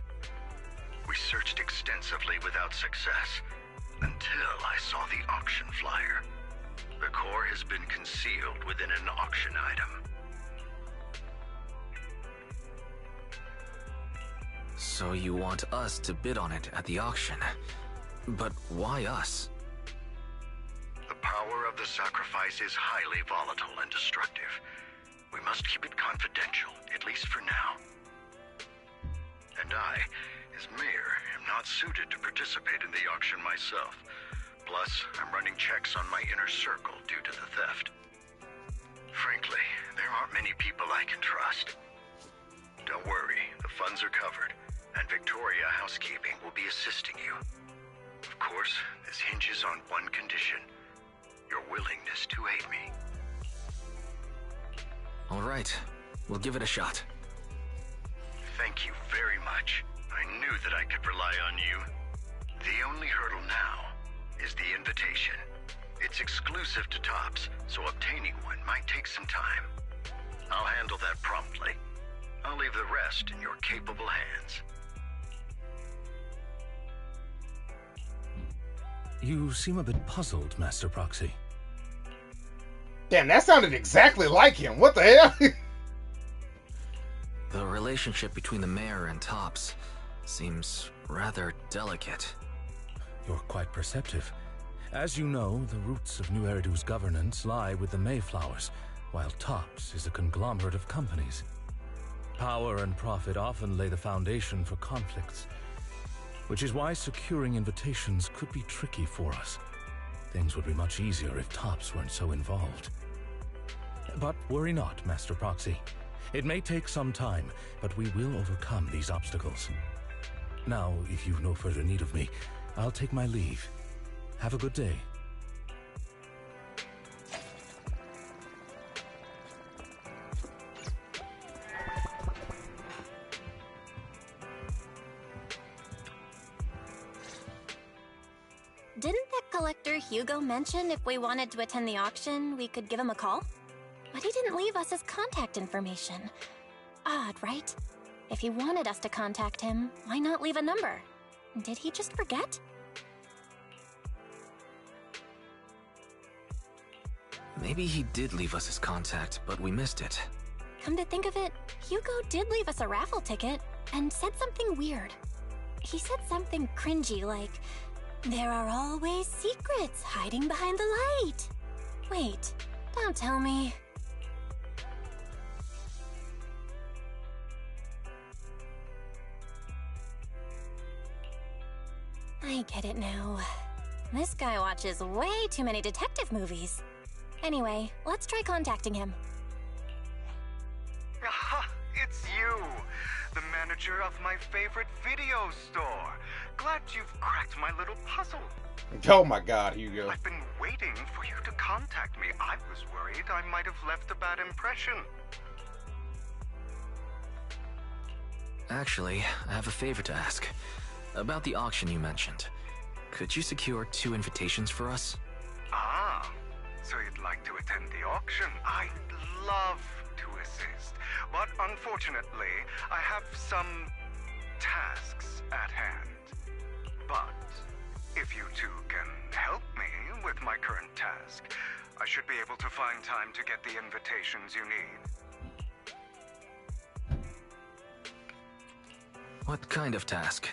We searched extensively without success, until I saw the auction flyer. The core has been concealed within an auction item. So you want us to bid on it at the auction. But why us? The power of the sacrifice is highly volatile and destructive. We must keep it confidential, at least for now. And I, as mayor, am not suited to participate in the auction myself. Plus, I'm running checks on my inner circle due to the theft. Frankly, there aren't many people I can trust. Don't worry, the funds are covered, and Victoria Housekeeping will be assisting you. Of course, this hinges on one condition: your willingness to aid me. All right, we'll give it a shot. Thank you very much. I knew that I could rely on you. The only hurdle now is the invitation. It's exclusive to Tops, so obtaining one might take some time. I'll handle that promptly. I'll leave the rest in your capable hands. You seem a bit puzzled, Master Proxy. Damn, that sounded exactly like him. What the hell? The relationship between the mayor and Tops seems rather delicate. You're quite perceptive. As you know, the roots of New Eridu's governance lie with the Mayflowers, while Tops is a conglomerate of companies. Power and profit often lay the foundation for conflicts, which is why securing invitations could be tricky for us. Things would be much easier if Tops weren't so involved. But worry not, Master Proxy. It may take some time, but we will overcome these obstacles. Now, if you've no further need of me, I'll take my leave. Have a good day. Didn't that collector Hugo mention if we wanted to attend the auction, we could give him a call? But he didn't leave us his contact information. Odd, right? If he wanted us to contact him, why not leave a number? Did he just forget? Maybe he did leave us his contact, but we missed it. Come to think of it, Hugo did leave us a raffle ticket and said something weird. He said something cringy like, "There are always secrets hiding behind the light." Wait, don't tell me. I get it now. This guy watches way too many detective movies. Anyway, let's try contacting him. Aha, it's you! The manager of my favorite video store. Glad you've cracked my little puzzle. Oh my god, Hugo. I've been waiting for you to contact me. I was worried I might have left a bad impression. Actually, I have a favor to ask. About the auction you mentioned. Could you secure 2 invitations for us? Ah, so you'd like to attend the auction? I'd love to assist. But unfortunately, I have some tasks at hand. But if you two can help me with my current task, I should be able to find time to get the invitations you need. What kind of task?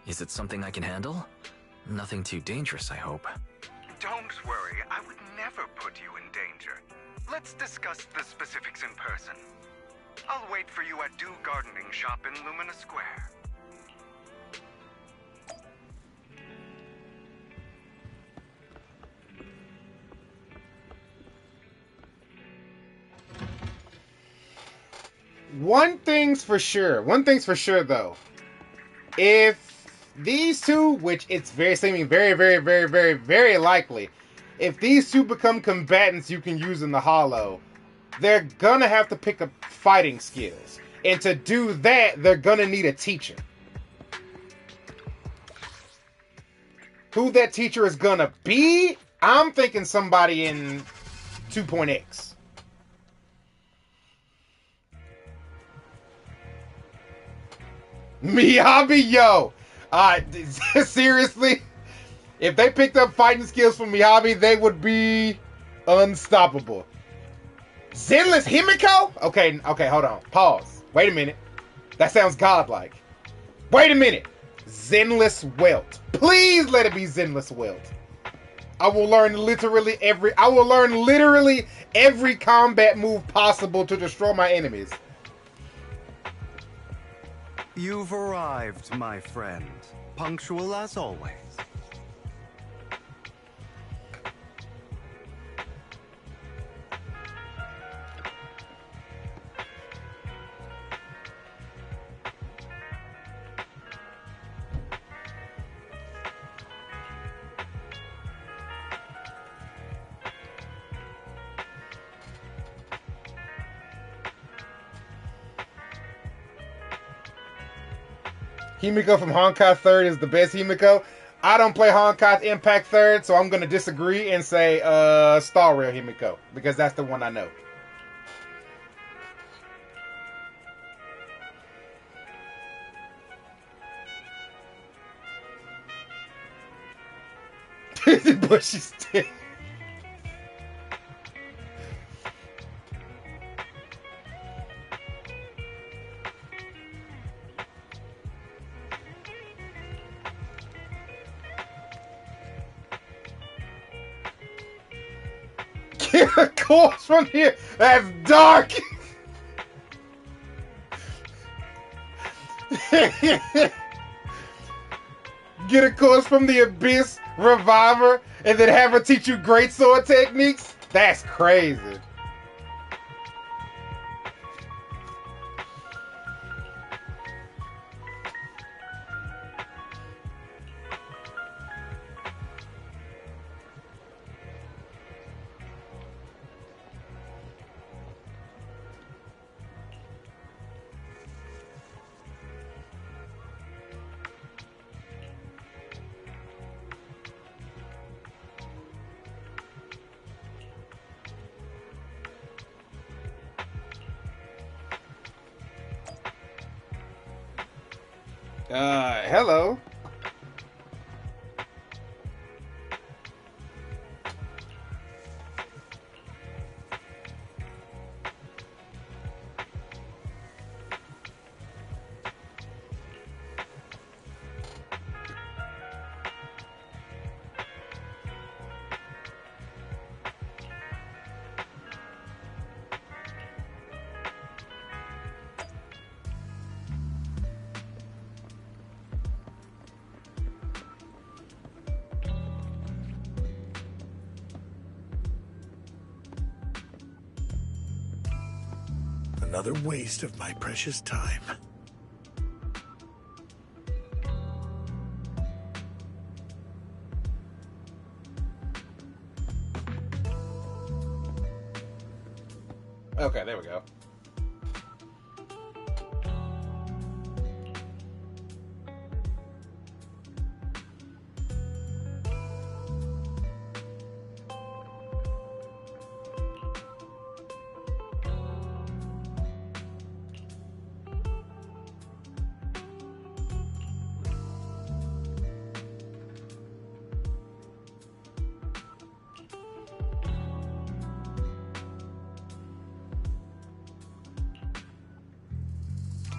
Is it something I can handle? Nothing too dangerous, I hope. Don't worry, I would never put you in danger. Let's discuss the specifics in person. I'll wait for you at Dew Gardening Shop in Lumina Square. One thing's for sure though. If these two, which it's seeming very likely, if these two become combatants you can use in the Hollow, they're gonna have to pick up fighting skills. And to do that, they're gonna need a teacher. Who that teacher is gonna be, I'm thinking somebody in 2.x. Miyabi, yo! Seriously? If they picked up fighting skills from Miyabi, they would be unstoppable. Zenless Himiko? Okay, hold on. Pause. Wait a minute. That sounds godlike. Wait a minute. Zenless Welt. Please let it be Zenless Welt. I will learn literally every combat move possible to destroy my enemies. You've arrived, my friend. Punctual as always. Himiko from Honkai 3rd is the best Himiko. I don't play Honkai Impact 3rd, so I'm going to disagree and say Star Rail Himiko, because that's the one I know. Bushy stick. Get a course from here. That's dark. Get a course from the Abyss Reviver and then have her teach you great sword techniques? That's crazy. Hello. another waste of my precious time. Okay, there we go.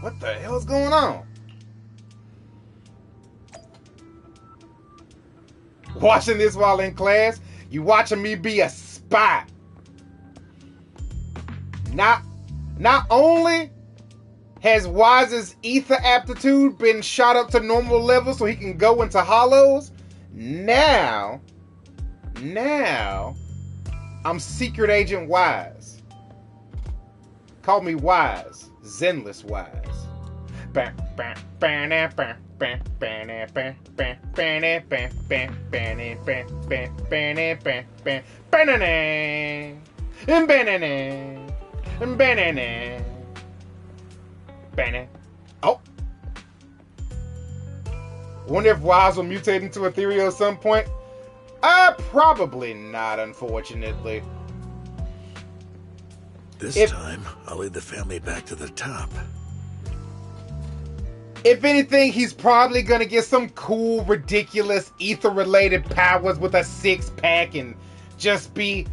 What the hell's going on? Watching this while in class? You watching me be a spy. Not only has Wise's ether aptitude been shot up to normal levels so he can go into hollows, now I'm Secret Agent Wise. Call me Wise. Zenless Wise. Oh. Wonder if Wise will mutate into Ethereal at some point? Probably not, unfortunately. This time, I'll lead the family back to the top. If anything, he's probably gonna get some cool, ridiculous, ether-related powers with a six-pack and just be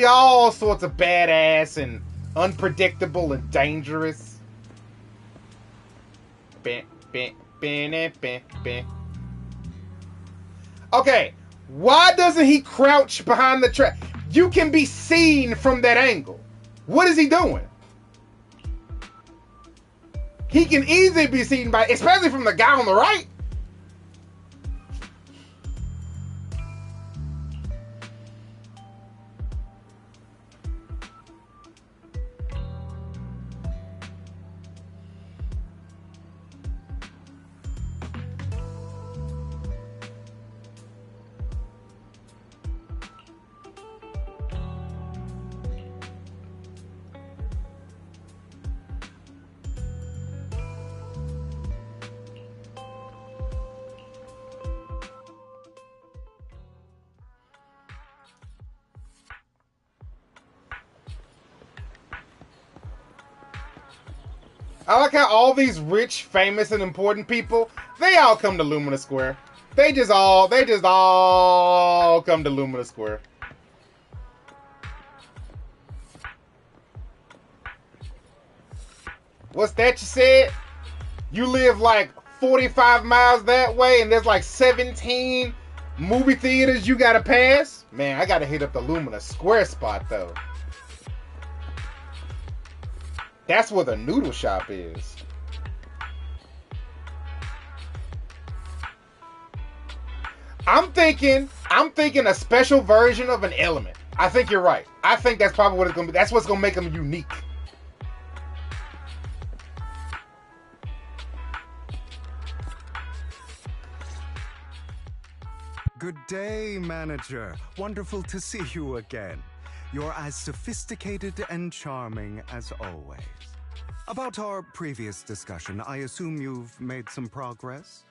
all sorts of badass and unpredictable and dangerous. Okay, why doesn't he crouch behind the trap? You can be seen from that angle. What is he doing? He can easily be seen by, especially from the guy on the right. I like how all these rich, famous, and important people, they all come to Lumina Square. They just all come to Lumina Square. What's that you said? You live like 45 miles that way and there's like 17 movie theaters you gotta pass? Man, I gotta hit up the Lumina Square spot though. That's where the noodle shop is. I'm thinking a special version of an element. I think you're right. I think that's probably what it's gonna be. That's what's gonna make them unique. Good day, manager. Wonderful to see you again. You're as sophisticated and charming as always. About our previous discussion, I assume you've made some progress?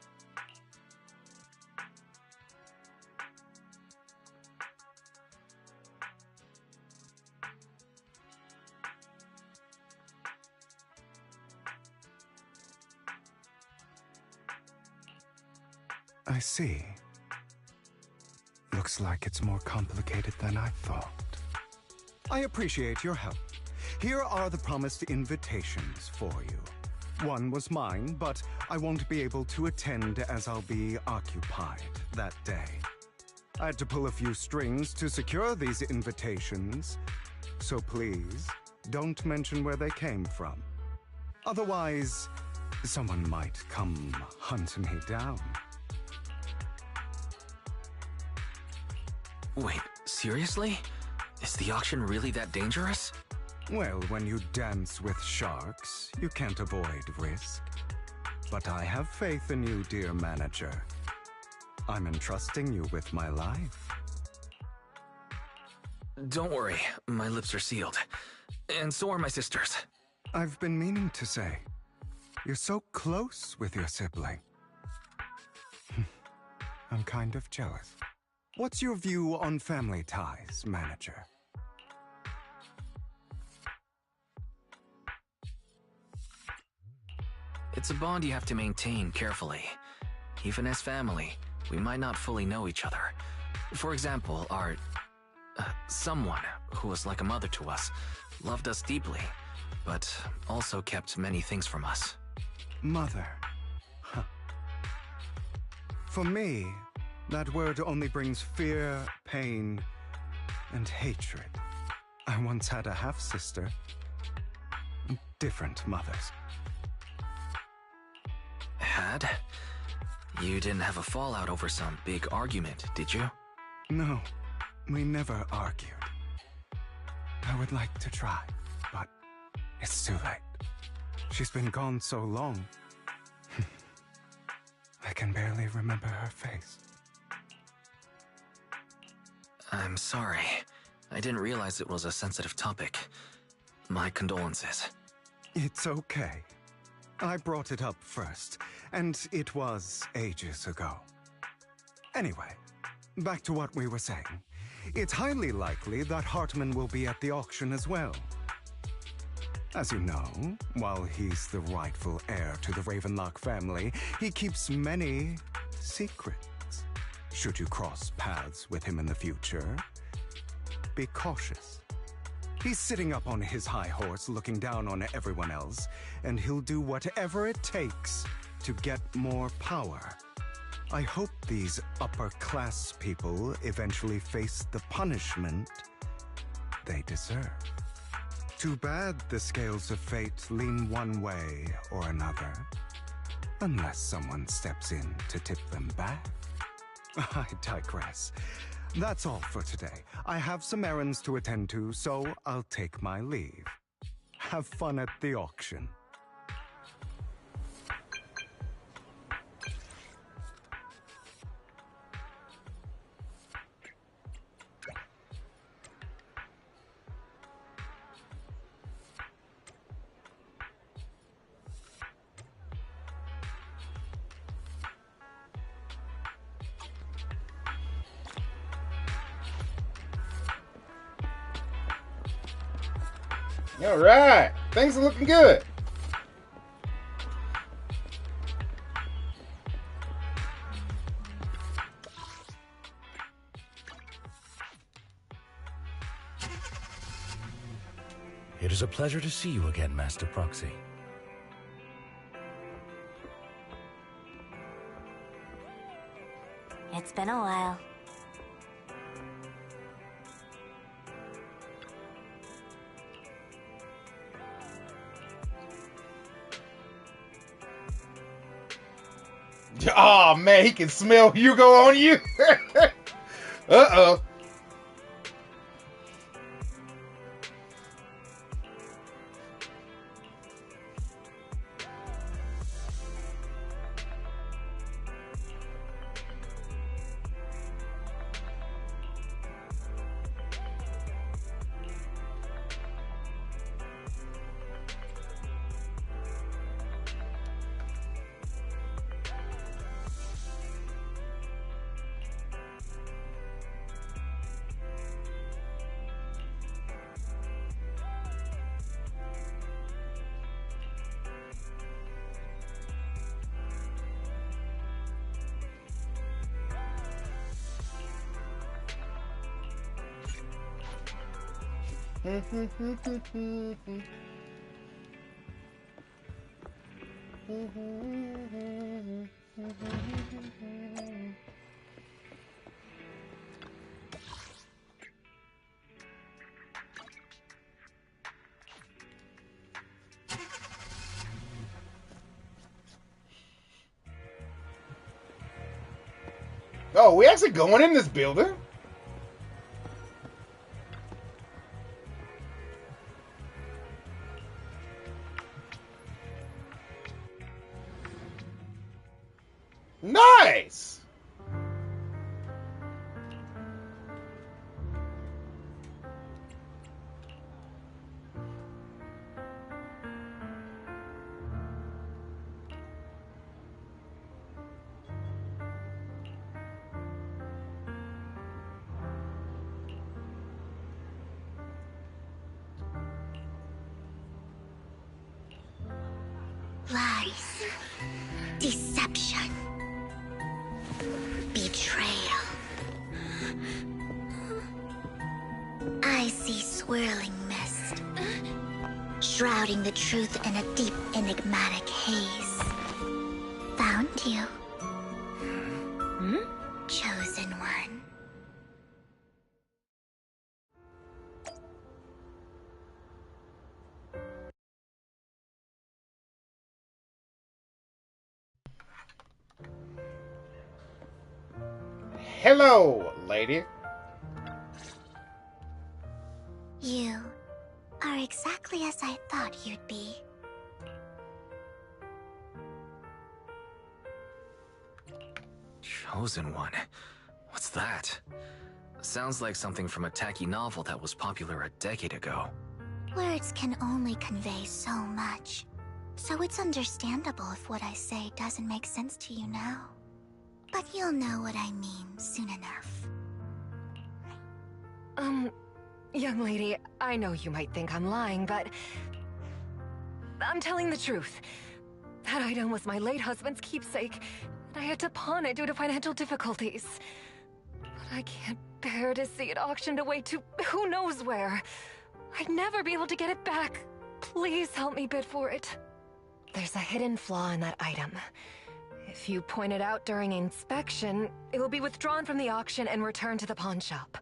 I see. Looks like it's more complicated than I thought. I appreciate your help. Here are the promised invitations for you. One was mine, but I won't be able to attend as I'll be occupied that day. I had to pull a few strings to secure these invitations, so please don't mention where they came from. Otherwise, someone might come hunt me down. Wait, seriously? Is the auction really that dangerous? Well, when you dance with sharks, you can't avoid risk. But I have faith in you, dear manager. I'm entrusting you with my life. Don't worry, my lips are sealed. And so are my sisters. I've been meaning to say, you're so close with your sibling. I'm kind of jealous. What's your view on family ties, manager? It's a bond you have to maintain carefully. Even as family, we might not fully know each other. For example, our... someone who was like a mother to us, loved us deeply, but also kept many things from us. Mother. Huh. For me, that word only brings fear, pain, and hatred. I once had a half-sister. Different mothers. Had? You didn't have a fallout over some big argument, did you? No, we never argued. I would like to try, but it's too late. She's been gone so long. I can barely remember her face. I'm sorry. I didn't realize it was a sensitive topic. My condolences. It's okay. I brought it up first, and it was ages ago. Anyway, back to what we were saying. It's highly likely that Hartman will be at the auction as well. As you know, while he's the rightful heir to the Ravenlock family, he keeps many secrets. Should you cross paths with him in the future, be cautious. He's sitting up on his high horse looking down on everyone else, and he'll do whatever it takes to get more power. I hope these upper-class people eventually face the punishment they deserve. Too bad the scales of fate lean one way or another, unless someone steps in to tip them back. I digress. That's all for today. I have some errands to attend to, so I'll take my leave. Have fun at the auction. All right, things are looking good. It is a pleasure to see you again, Master Proxy. It's been a while. Oh man, he can smell Hugo on you. Uh-oh. Oh, we actually going in this building? Nice. Lies. Deception. Betrayal. I see swirling mist, shrouding the truth in a deep, enigmatic haze. Found you. Chosen one. Hello, lady. You are exactly as I thought you'd be. Chosen one? What's that? Sounds like something from a tacky novel that was popular a decade ago. Words can only convey so much, so it's understandable if what I say doesn't make sense to you now. But you'll know what I mean soon enough. Young lady, I know you might think I'm lying, but I'm telling the truth. That item was my late husband's keepsake, and I had to pawn it due to financial difficulties. But I can't bear to see it auctioned away to who knows where. I'd never be able to get it back. Please help me bid for it. There's a hidden flaw in that item. If you point it out during inspection, it will be withdrawn from the auction and returned to the pawn shop.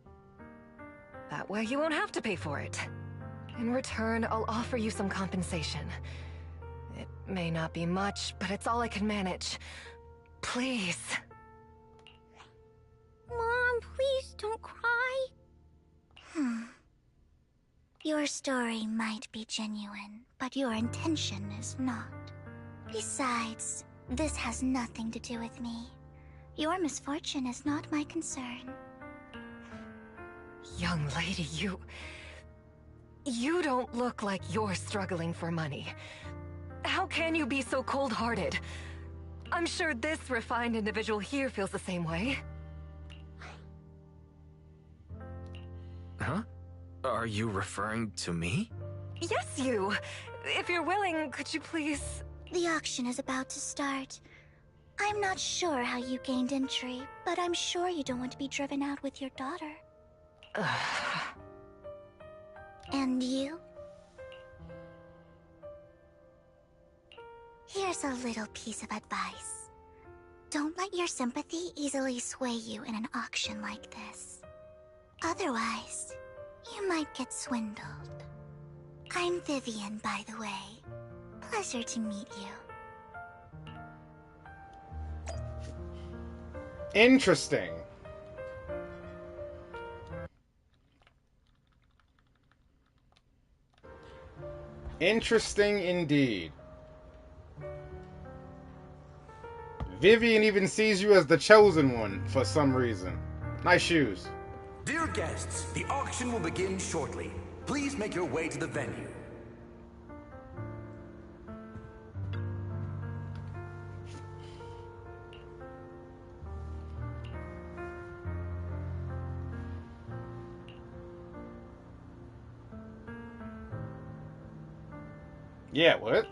That way you won't have to pay for it. In return, I'll offer you some compensation. It may not be much, but it's all I can manage. Please. Mom, please don't cry. Your story might be genuine, but your intention is not. Besides, this has nothing to do with me. Your misfortune is not my concern. Young lady, you don't look like you're struggling for money. How can you be so cold-hearted? I'm sure this refined individual here feels the same way. Huh? Are you referring to me? Yes, you! If you're willing, could you please... The auction is about to start. I'm not sure how you gained entry, but I'm sure you don't want to be driven out with your daughter. And you? Here's a little piece of advice. Don't let your sympathy easily sway you in an auction like this. Otherwise, you might get swindled. I'm Vivian, by the way. Pleasure to meet you. Interesting. Interesting indeed. Vivian even sees you as the chosen one for some reason. Nice shoes. Dear guests, the auction will begin shortly. Please make your way to the venue. Yeah, what?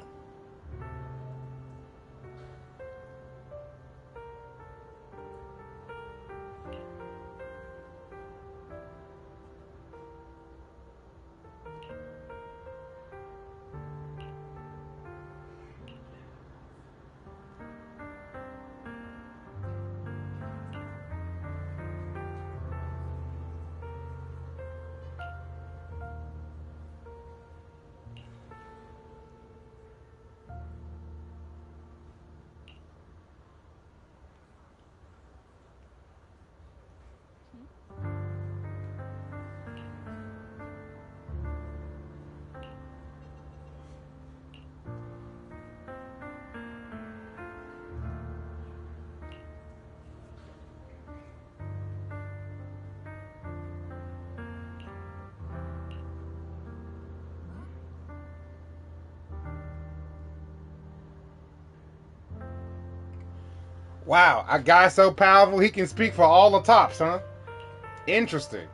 Wow, a guy so powerful he can speak for all the tops, huh? Interesting.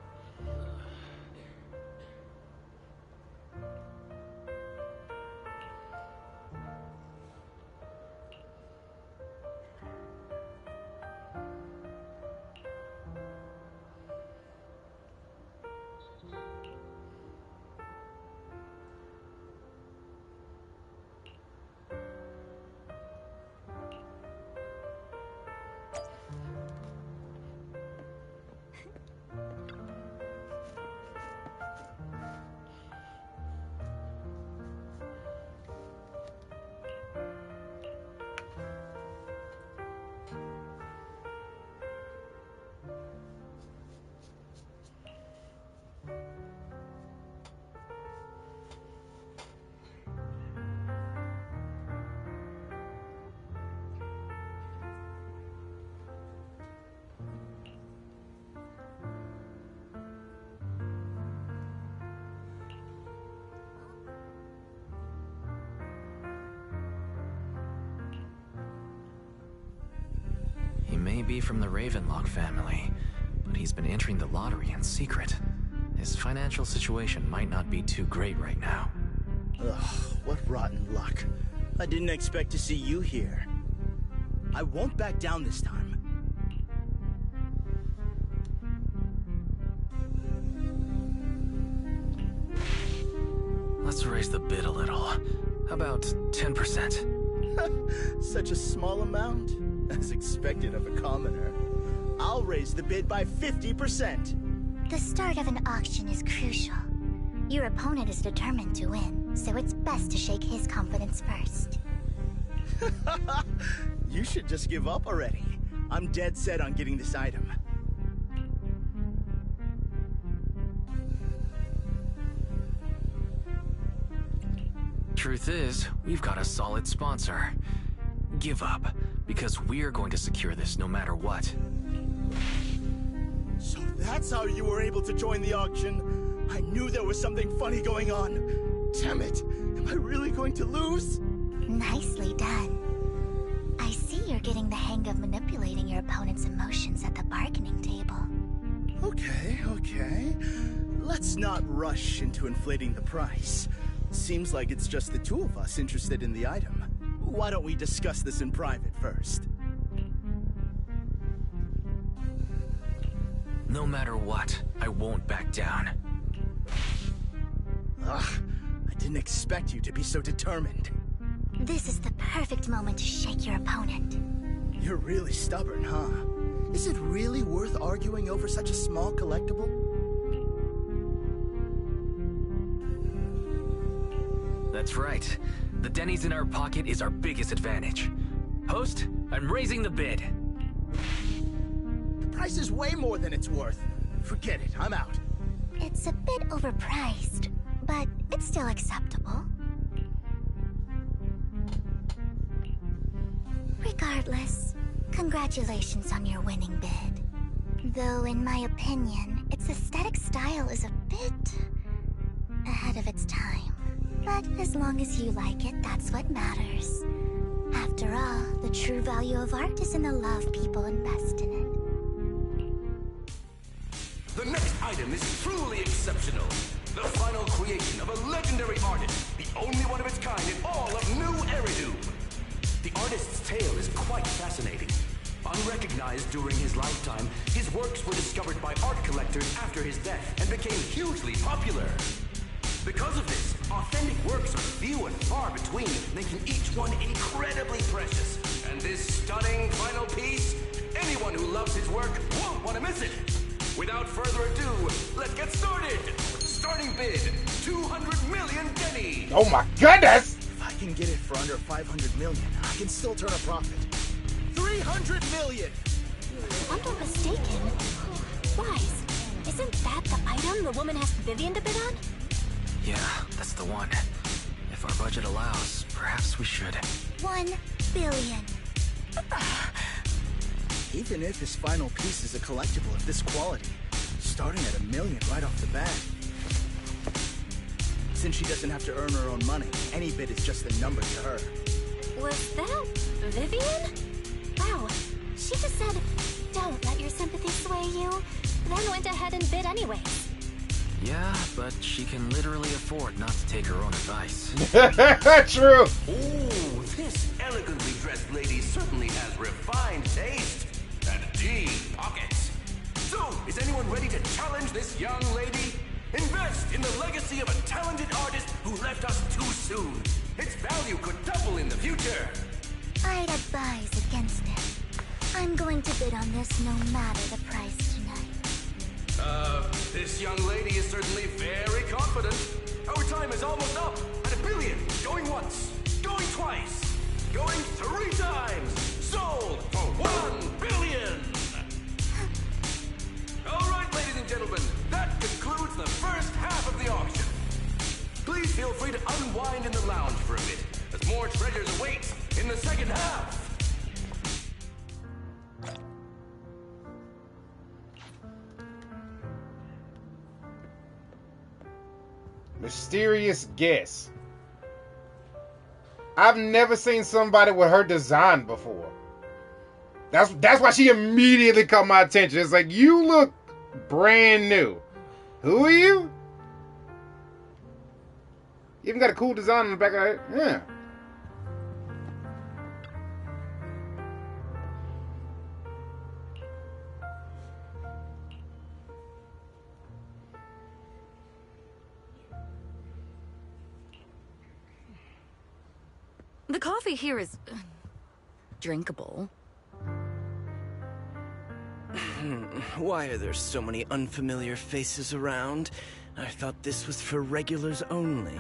He may be from the Ravenlock family, but he's been entering the lottery in secret. His financial situation might not be too great right now. Ugh, what rotten luck. I didn't expect to see you here. I won't back down this time. Let's raise the bid a little. How about 10%? Such a small amount, as expected of a commoner. I'll raise the bid by 50%. The start of an auction is crucial. Your opponent is determined to win, so it's best to shake his confidence first. You should just give up already. I'm dead set on getting this item. Truth is, we've got a solid sponsor. Give up, because we're going to secure this no matter what. So that's how you were able to join the auction? I knew there was something funny going on. Damn it, am I really going to lose? Nicely done. I see you're getting the hang of manipulating your opponent's emotions at the bargaining table. Okay. Let's not rush into inflating the price. Seems like it's just the two of us interested in the item. Why don't we discuss this in private first? No matter what, I won't back down. Ugh, I didn't expect you to be so determined. This is the perfect moment to shake your opponent. You're really stubborn, huh? Is it really worth arguing over such a small collectible? That's right. The Denny's in our pocket is our biggest advantage. Host, I'm raising the bid. The price is way more than it's worth. Forget it, I'm out. It's a bit overpriced, but it's still acceptable. Regardless, congratulations on your winning bid. Though, in my opinion, its aesthetic style is a bit ahead of its time. But as long as you like it, that's what matters. After all, the true value of art is in the love people invest in it. The next item is truly exceptional. The final creation of a legendary artist, the only one of its kind in all of New Eridu. The artist's tale is quite fascinating. Unrecognized during his lifetime, his works were discovered by art collectors after his death and became hugely popular. Because of this, authentic works are few and far between, making each one incredibly precious. And this stunning final piece, anyone who loves his work won't want to miss it. Without further ado, let's get started. Starting bid, 200 million Denny. Oh my goodness! If I can get it for under 500 million, I can still turn a profit. 300 million! If I'm not mistaken, Rise, isn't that the item the woman asked Vivian to bid on? Yeah, that's the one. If our budget allows, perhaps we should. 1 billion. Even if his final piece is a collectible of this quality, starting at $1 million right off the bat. Since she doesn't have to earn her own money, any bid is just a number to her. Was that Vivian? Wow, She just said, don't let your sympathy sway you, then went ahead and bid anyway. Yeah, but she can literally afford not to take her own advice. True. Ooh, this elegantly dressed lady certainly has refined taste and deep pockets. So, is anyone ready to challenge this young lady? Invest in the legacy of a talented artist who left us too soon. Its value could double in the future. I'd advise against it. I'm going to bid on this no matter the price tonight. This young lady is certainly very confident. Our time is almost up at $1 billion. Going once, going twice, going 3 times. Sold for $1 billion. All right, ladies and gentlemen, that concludes the first half of the auction. Please feel free to unwind in the lounge for a bit, as more treasures await in the second half. Mysterious guest. I've never seen somebody with her design before. That's why she immediately caught my attention. It's like, you look brand new. Who are you? You even got a cool design on the back of it. Yeah. The coffee here is drinkable. Why are there so many unfamiliar faces around? I thought this was for regulars only.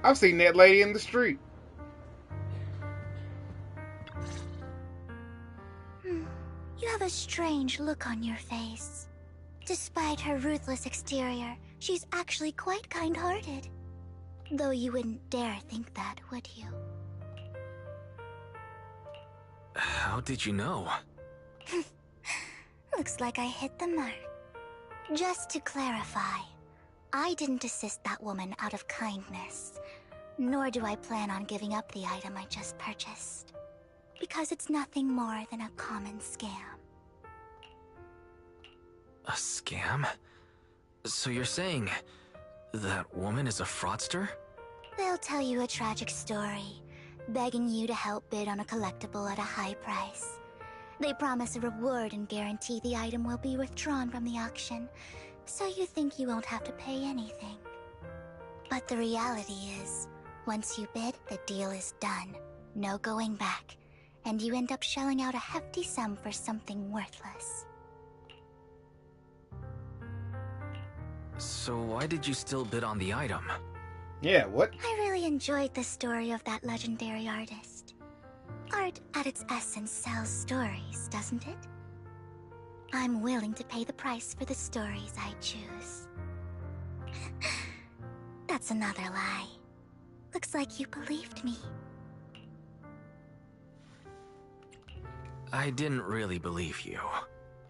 I've seen that lady in the street. You have a strange look on your face. Despite her ruthless exterior, she's actually quite kind-hearted. Though you wouldn't dare think that, would you? How did you know? Looks like I hit the mark. Just to clarify, I didn't assist that woman out of kindness, nor do I plan on giving up the item I just purchased, because it's nothing more than a common scam. A scam? So you're saying that woman is a fraudster? They'll tell you a tragic story, begging you to help bid on a collectible at a high price. They promise a reward and guarantee the item will be withdrawn from the auction, so you think you won't have to pay anything. But the reality is, once you bid, the deal is done. No going back, and you end up shelling out a hefty sum for something worthless. So why did you still bid on the item? Yeah, what? I really enjoyed the story of that legendary artist. Art at its essence sells stories, doesn't it? I'm willing to pay the price for the stories I choose. That's another lie. Looks like you believed me. I didn't really believe you.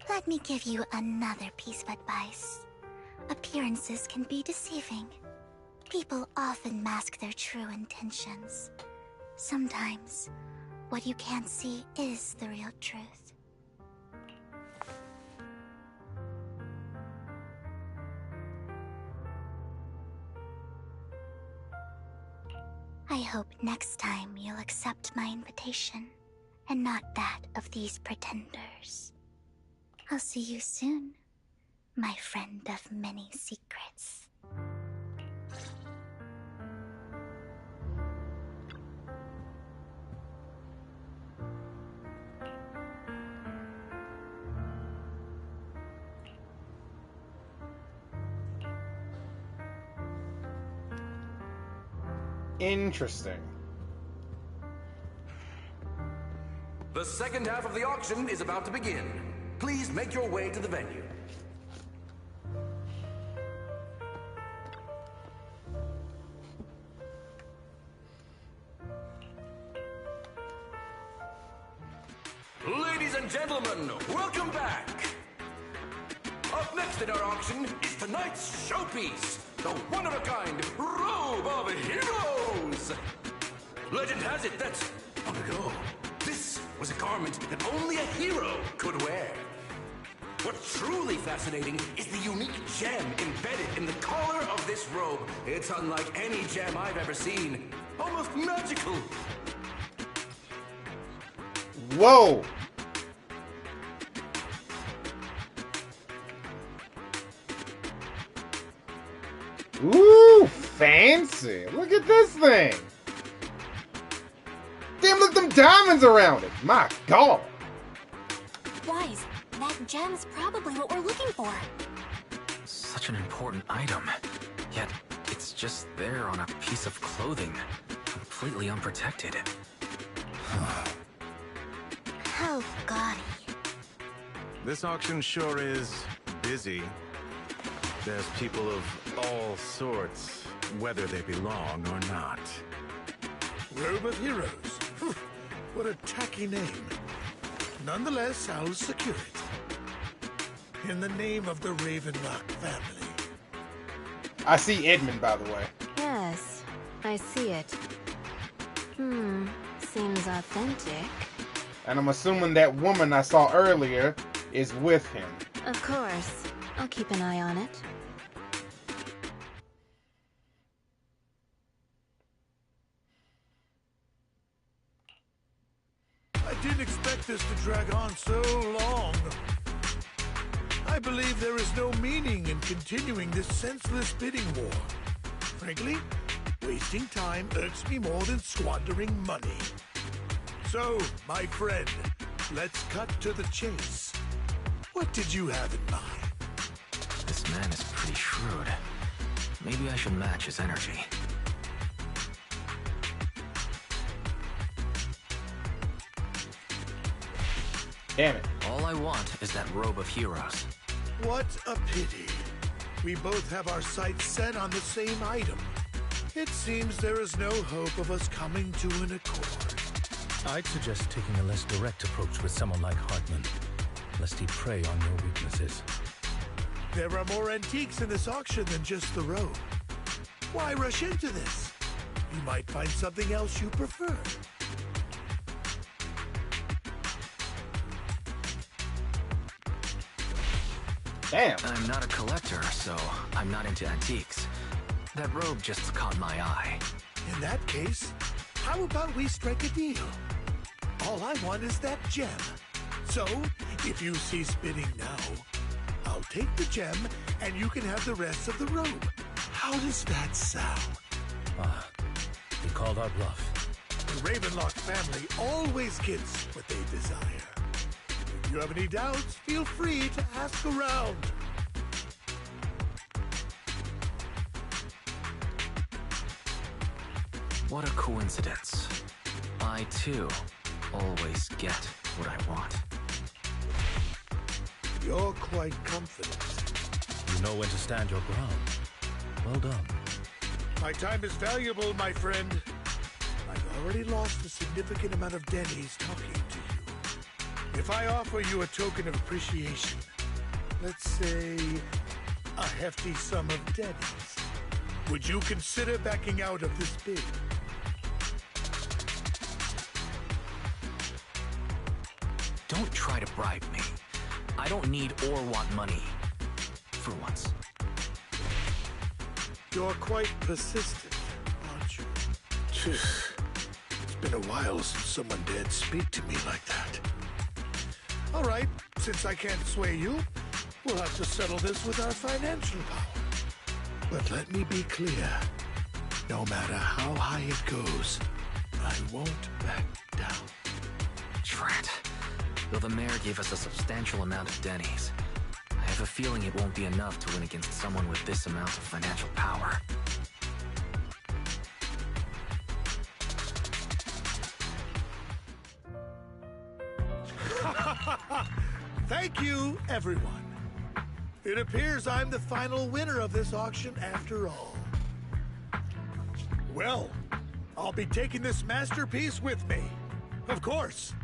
Let me give you another piece of advice. Appearances can be deceiving. People often mask their true intentions. Sometimes, what you can't see is the real truth. I hope next time you'll accept my invitation, and not that of these pretenders. I'll see you soon, my friend of many secrets. Interesting. The second half of the auction is about to begin. Please make your way to the venue. Ladies and gentlemen, welcome back. Up next in our auction is tonight's showpiece, the one-of-a-kind Robe of Heroes. Legend has it that long ago, this was a garment that only a hero could wear. What's truly fascinating is the unique gem embedded in the collar of this robe. It's unlike any gem I've ever seen. Almost magical. Whoa! Ooh, fancy. Look at this thing. Damn, look at them diamonds around it. My God. Wise, that gem's probably what we're looking for. Such an important item, yet it's just there on a piece of clothing, completely unprotected. How gaudy. This auction sure is busy. There's people of all sorts, whether they belong or not. Robe of Heroes. What a tacky name. Nonetheless, I'll secure it. In the name of the Ravenlock family. I see Edmund, by the way. Yes, I see it. Seems authentic. And I'm assuming that woman I saw earlier is with him. Of course. I'll keep an eye on it. I didn't expect this to drag on so long. I believe there is no meaning in continuing this senseless bidding war. Frankly, wasting time irks me more than squandering money. So, my friend, let's cut to the chase. What did you have in mind? This man is pretty shrewd. Maybe I should match his energy. Damn it. All I want is that robe of heroes. What a pity. We both have our sights set on the same item. It seems there is no hope of us coming to an accord. I'd suggest taking a less direct approach with someone like Hartman, lest he prey on your weaknesses. There are more antiques in this auction than just the robe. Why rush into this? You might find something else you prefer. Damn. I'm not a collector, so I'm not into antiques. That robe just caught my eye. In that case, how about we strike a deal? All I want is that gem. So, if you cease bidding now, I'll take the gem and you can have the rest of the robe. How does that sound? He called our bluff. The Ravenlock family always gets what they desire. If you have any doubts, feel free to ask around. What a coincidence. I, too, always get what I want. You're quite confident. You know when to stand your ground. Well done. My time is valuable, my friend. I've already lost a significant amount of dennies talking to you. If I offer you a token of appreciation, let's say a hefty sum of dennies, would you consider backing out of this bid? Don't try to bribe me. I don't need or want money. For once. You're quite persistent, aren't you? It's been a while since someone dared speak to me like that. All right, since I can't sway you, we'll have to settle this with our financial power. But let me be clear. No matter how high it goes, I won't back down. Drat. Though the mayor gave us a substantial amount of dennies, I have a feeling it won't be enough to win against someone with this amount of financial power. Thank you, everyone. It appears I'm the final winner of this auction after all. Well, I'll be taking this masterpiece with me. Of course.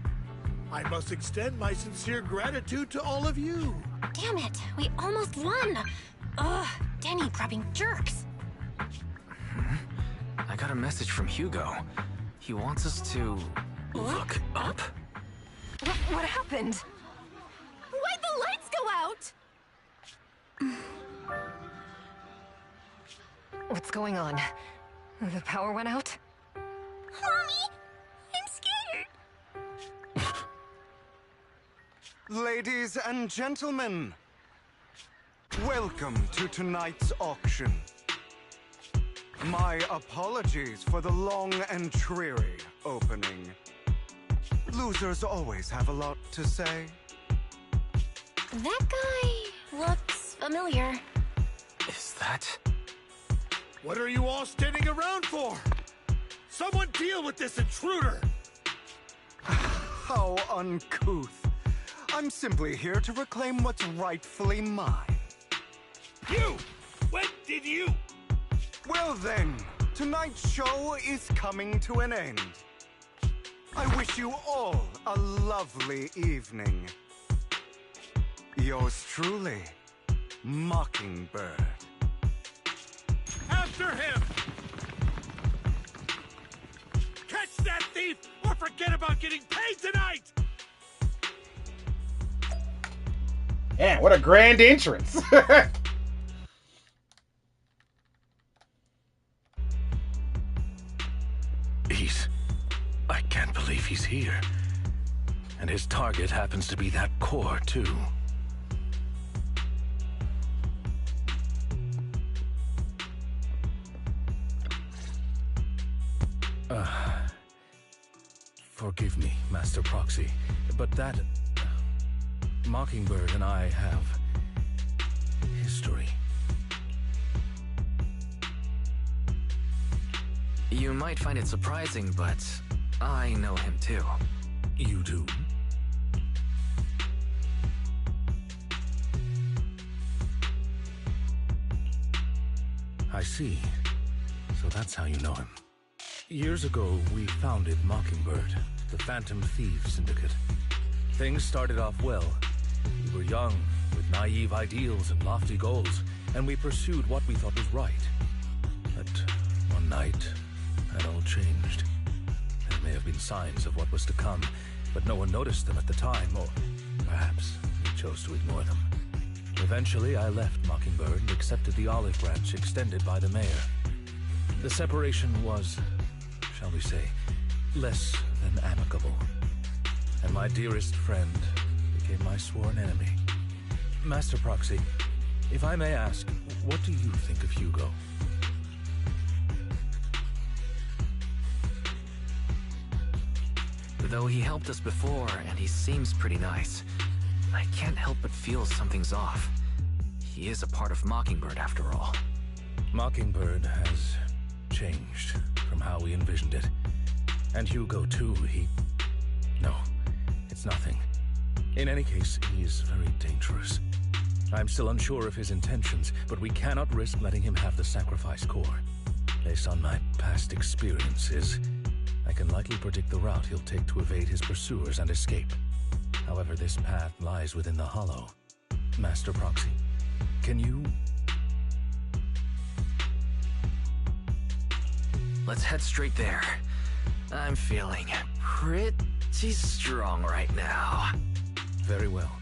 I must extend my sincere gratitude to all of you. Damn it, we almost won! Ugh, Denny grabbing jerks. I got a message from Hugo. He wants us to look up? What happened? Why'd the lights go out? What's going on? The power went out? Mommy, I'm scared. Ladies and gentlemen, welcome to tonight's auction. My apologies for the long and dreary opening. Losers always have a lot to say. That guy looks familiar. Is that... What are you all standing around for? Someone deal with this intruder! How uncouth. I'm simply here to reclaim what's rightfully mine. You! When did you... Well then, tonight's show is coming to an end. I wish you all a lovely evening. Yours truly, Mockingbird. After him! Catch that thief, or forget about getting paid tonight! Yeah, what a grand entrance. I can't believe he's here. And his target happens to be that core, too. Forgive me, Master Proxy, but that... Mockingbird and I have... history. You might find it surprising, but I know him too. You do? I see. So that's how you know him. Years ago, we founded Mockingbird, the Phantom Thieves Syndicate. Things started off well. We were young, with naive ideals and lofty goals, and we pursued what we thought was right. But one night, that all changed. There may have been signs of what was to come, but no one noticed them at the time, or perhaps we chose to ignore them. Eventually, I left Mockingbird and accepted the olive branch extended by the mayor. The separation was, shall we say, less than amicable. And my dearest friend became my sworn enemy. Master Proxy, if I may ask, what do you think of Hugo? Though he helped us before, and he seems pretty nice, I can't help but feel something's off. He is a part of Mockingbird, after all. Mockingbird has changed from how we envisioned it. And Hugo, too, No, it's nothing. In any case, he is very dangerous. I'm still unsure of his intentions, but we cannot risk letting him have the sacrifice core. Based on my past experiences, I can likely predict the route he'll take to evade his pursuers and escape. However, this path lies within the Hollow. Master Proxy, can you... Let's head straight there. I'm feeling pretty strong right now. Very well.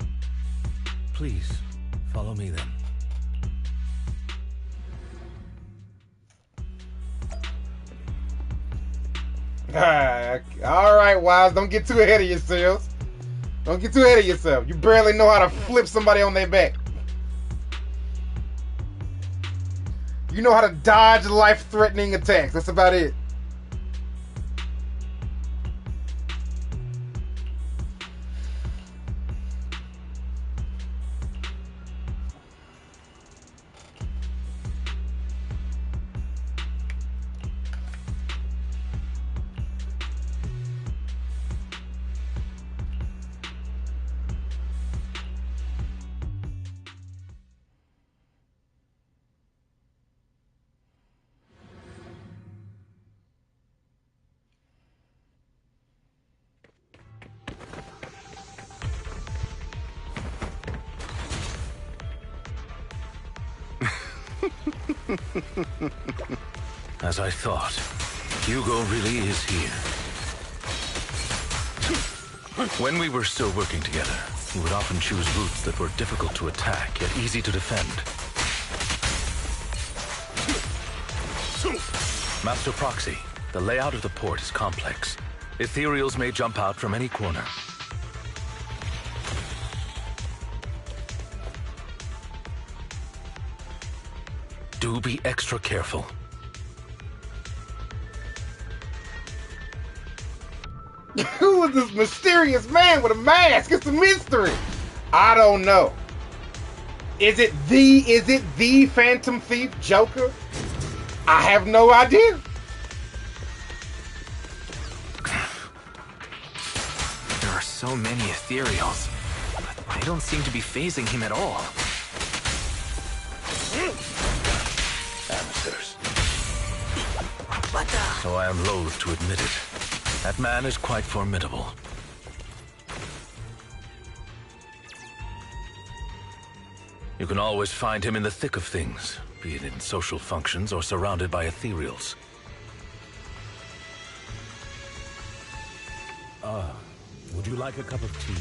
Please, follow me then. All right, Wise, don't get too ahead of yourselves. Don't get too ahead of yourself. You barely know how to flip somebody on their back. You know how to dodge life-threatening attacks. That's about it. As I thought, Hugo really is here. When we were still working together, you would often choose routes that were difficult to attack, yet easy to defend. Master Proxy, the layout of the port is complex. Ethereals may jump out from any corner. Do be extra careful. Who is this mysterious man with a mask? It's a mystery. I don't know. Is it the Phantom Thief Joker? I have no idea. There are so many ethereals, but they don't seem to be phasing him at all. Amateurs. So I am loath to admit it. That man is quite formidable. You can always find him in the thick of things, be it in social functions or surrounded by ethereals. Would you like a cup of tea?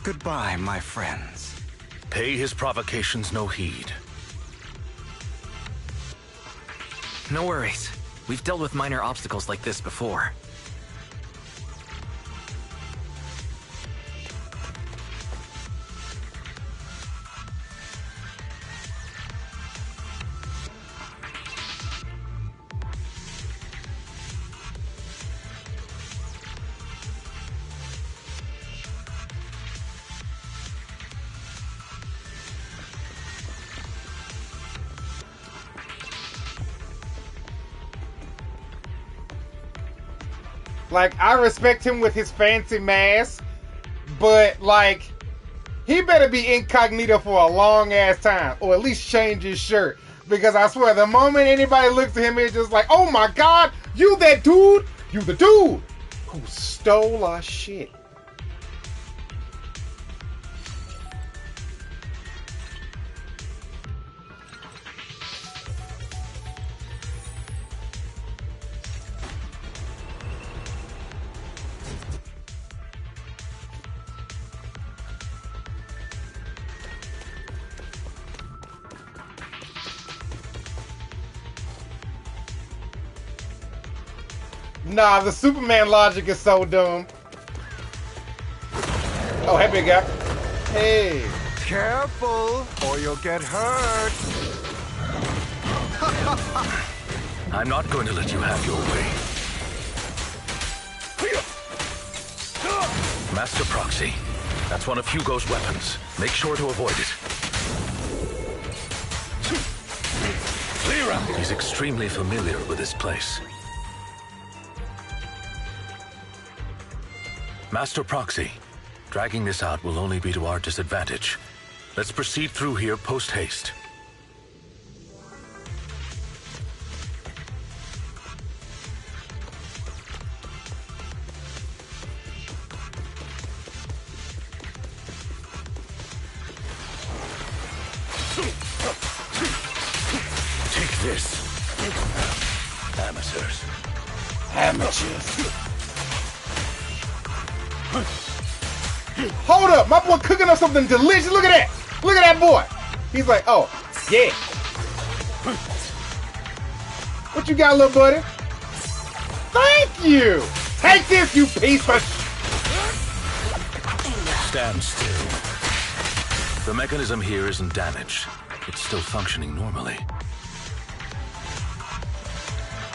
Goodbye, my friends. Pay his provocations no heed. No worries. We've dealt with minor obstacles like this before. Like, I respect him with his fancy mask, but, like, he better be incognito for a long-ass time, or at least change his shirt. Because I swear, the moment anybody looks at him, it's just like, oh my god, you that dude? You the dude who stole our shit. Nah, the Superman logic is so dumb. Oh, hey, big guy. Hey. Careful, or you'll get hurt. I'm not going to let you have your way. Master Proxy, that's one of Hugo's weapons. Make sure to avoid it. Clear out. He's extremely familiar with this place. Master Proxy, dragging this out will only be to our disadvantage. Let's proceed through here post-haste. Take this. Amateurs. Amateurs. Hold up, my boy cooking up something delicious. Look at that. Look at that boy. He's like, oh, yeah. What you got, little buddy? Thank you. Take this, you piece of... Stand still. The mechanism here isn't damaged. It's still functioning normally.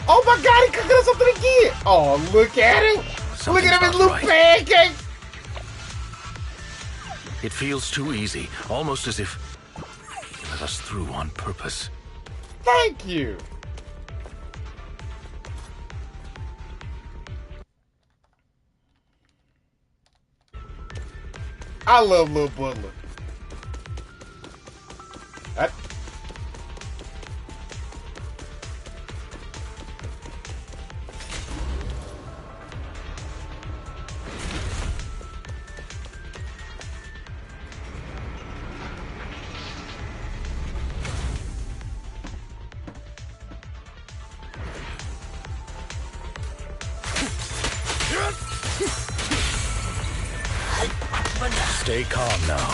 Oh my god, he cooking up something again. Oh, look at him. Look at him, his little pancake. It feels too easy, almost as if you let us through on purpose. Thank you. I love Lil Butler. Stay calm now.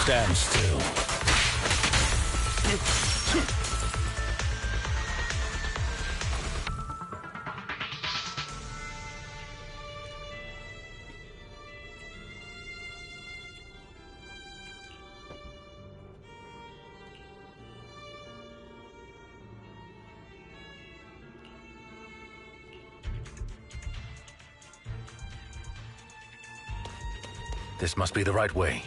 Stand still. This must be the right way.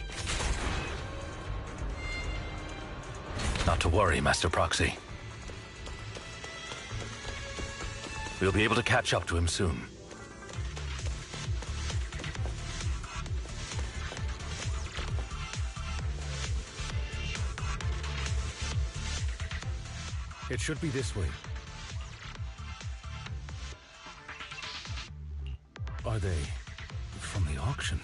Not to worry, Master Proxy. We'll be able to catch up to him soon. It should be this way. Are they from the auction?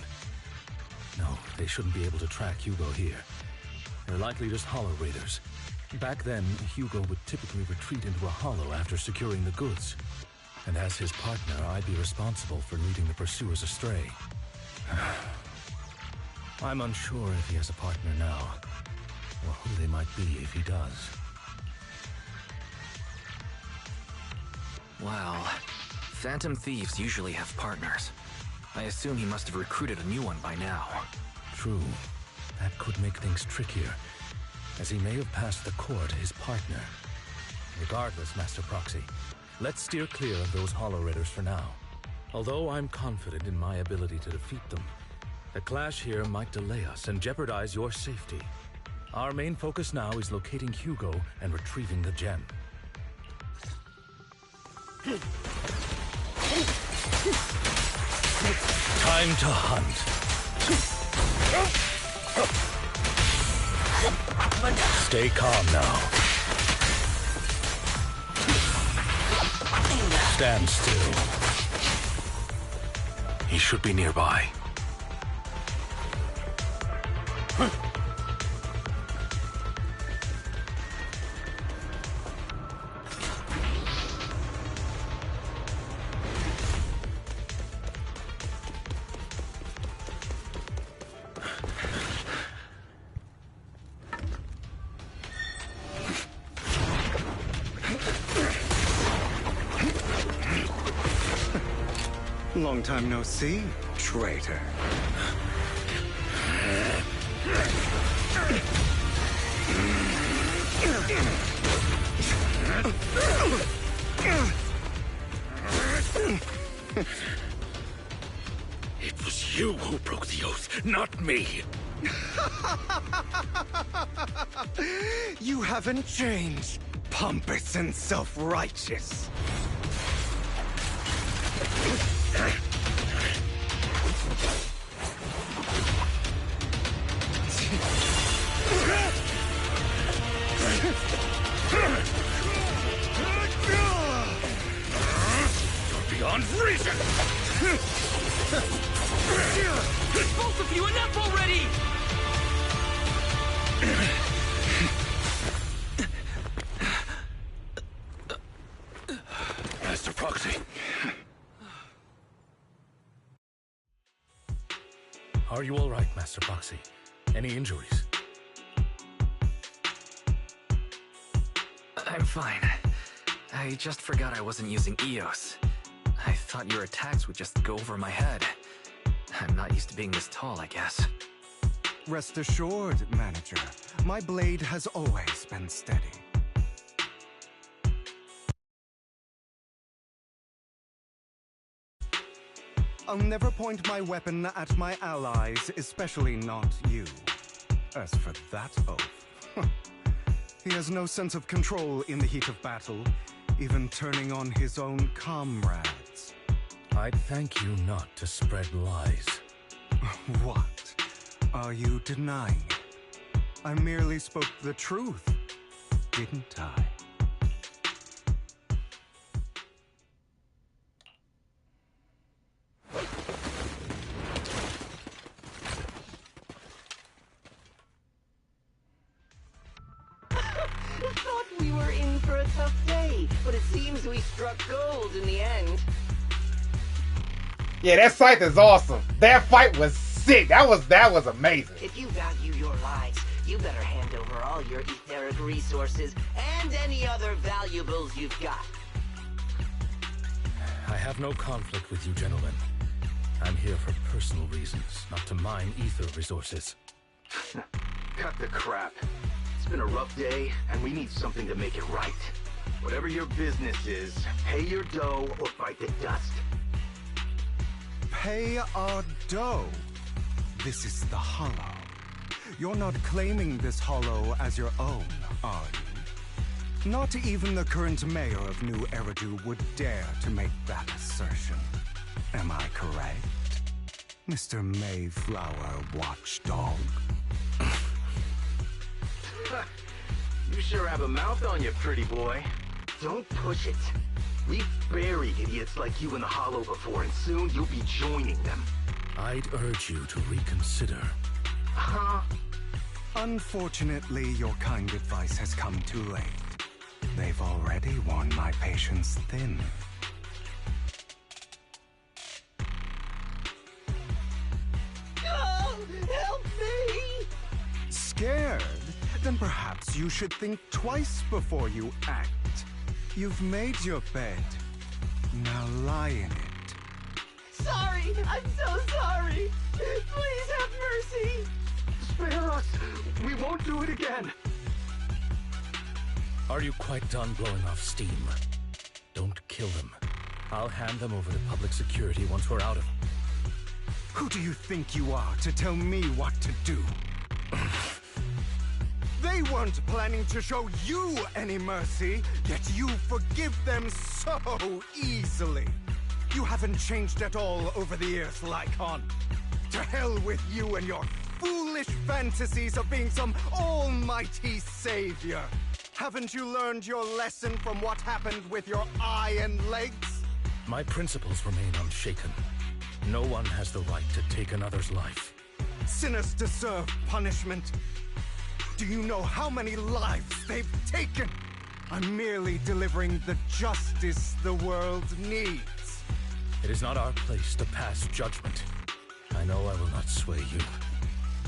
No, they shouldn't be able to track Hugo here. They're likely just hollow raiders. Back then, Hugo would typically retreat into a hollow after securing the goods. And as his partner, I'd be responsible for leading the pursuers astray. I'm unsure if he has a partner now, or who they might be if he does. Wow. Phantom thieves usually have partners. I assume he must have recruited a new one by now. True. That could make things trickier, as he may have passed the court his partner. Regardless, Master Proxy, let's steer clear of those hollow raiders for now. Although I'm confident in my ability to defeat them, a clash here might delay us and jeopardize your safety. Our main focus now is locating Hugo and retrieving the gem. Time to hunt. Stay calm now. Stand still. He should be nearby. Long time no see, traitor. It was you who broke the oath, not me. You haven't changed, pompous and self-righteous. Beyond reason! Both of you, enough already! Master Proxy. Are you all right, Master Proxy? Any injuries? I'm fine. I just forgot I wasn't using EOS. I thought your attacks would just go over my head. I'm not used to being this tall, I guess. Rest assured, Manager, my blade has always been steady. I'll never point my weapon at my allies, especially not you. As for that oath, he has no sense of control in the heat of battle, even turning on his own comrades. I'd thank you not to spread lies. What? Are you denying it? I merely spoke the truth, didn't I? Thought we were in for a tough day, but it seems we struck gold in the end. Yeah, that scythe is awesome. That fight was sick. That was amazing. If you value your lives, you better hand over all your etheric resources and any other valuables you've got. I have no conflict with you, gentlemen. I'm here for personal reasons, not to mine ether resources. Cut the crap. It's been a rough day, and we need something to make it right. Whatever your business is, pay your dough or fight the dust. Pay our dough? This is the Hollow. You're not claiming this Hollow as your own, are you? Not even the current mayor of New Eridu would dare to make that assertion. Am I correct, Mr. Mayflower Watchdog? You sure have a mouth on you, pretty boy. Don't push it. We've buried idiots like you in the Hollow before, and soon you'll be joining them. I'd urge you to reconsider. Huh? Unfortunately, your kind advice has come too late. They've already worn my patience thin. Oh, help me! Scared? Then perhaps you should think twice before you act. You've made your bed. Now lie in it. Sorry, I'm so sorry. Please have mercy. Spare us! We won't do it again! Are you quite done blowing off steam? Don't kill them. I'll hand them over to public security once we're out of... Who do you think you are to tell me what to do? They weren't planning to show you any mercy, yet you forgive them so easily. You haven't changed at all over the years, Lycon. To hell with you and your foolish fantasies of being some almighty savior. Haven't you learned your lesson from what happened with your eye and legs? My principles remain unshaken. No one has the right to take another's life. Sinners deserve punishment. Do you know how many lives they've taken? I'm merely delivering the justice the world needs. It is not our place to pass judgment. I know I will not sway you.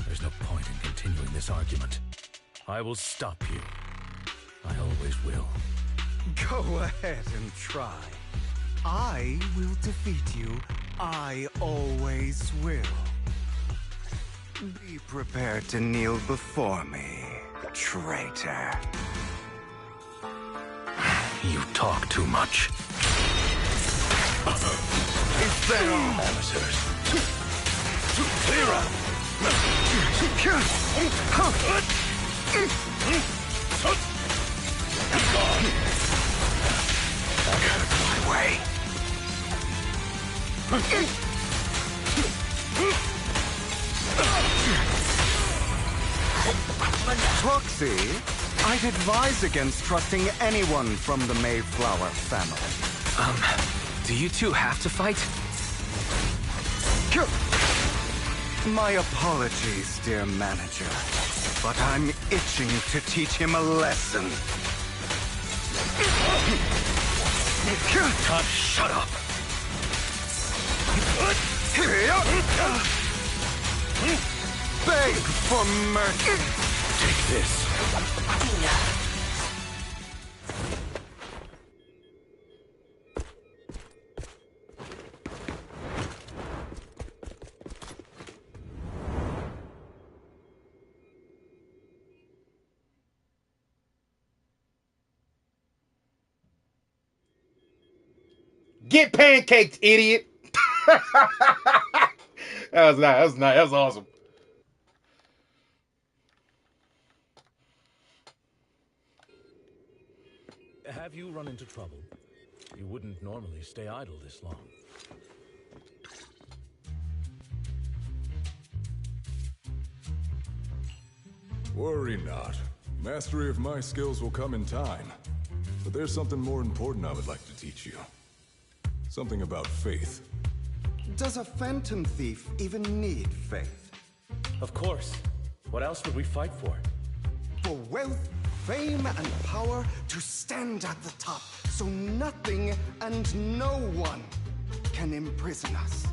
There's no point in continuing this argument. I will stop you. I always will. Go ahead and try. I will defeat you. I always will. Be prepared to kneel before me, traitor. You talk too much. Is that all? Amateurs. Clear out! Get out of my way. Proxy, I'd advise against trusting anyone from the Mayflower family. Do you two have to fight? My apologies, dear manager, but I'm itching to teach him a lesson. Shut up! Beg for mercy. Take this. Get pancaked, idiot. That was nice. That was awesome. Have you run into trouble? You wouldn't normally stay idle this long. Worry not. Mastery of my skills will come in time. But there's something more important I would like to teach you. Something about faith. Does a phantom thief even need faith? Of course. What else would we fight for? For wealth, fame and power to stand at the top so nothing and no one can imprison us.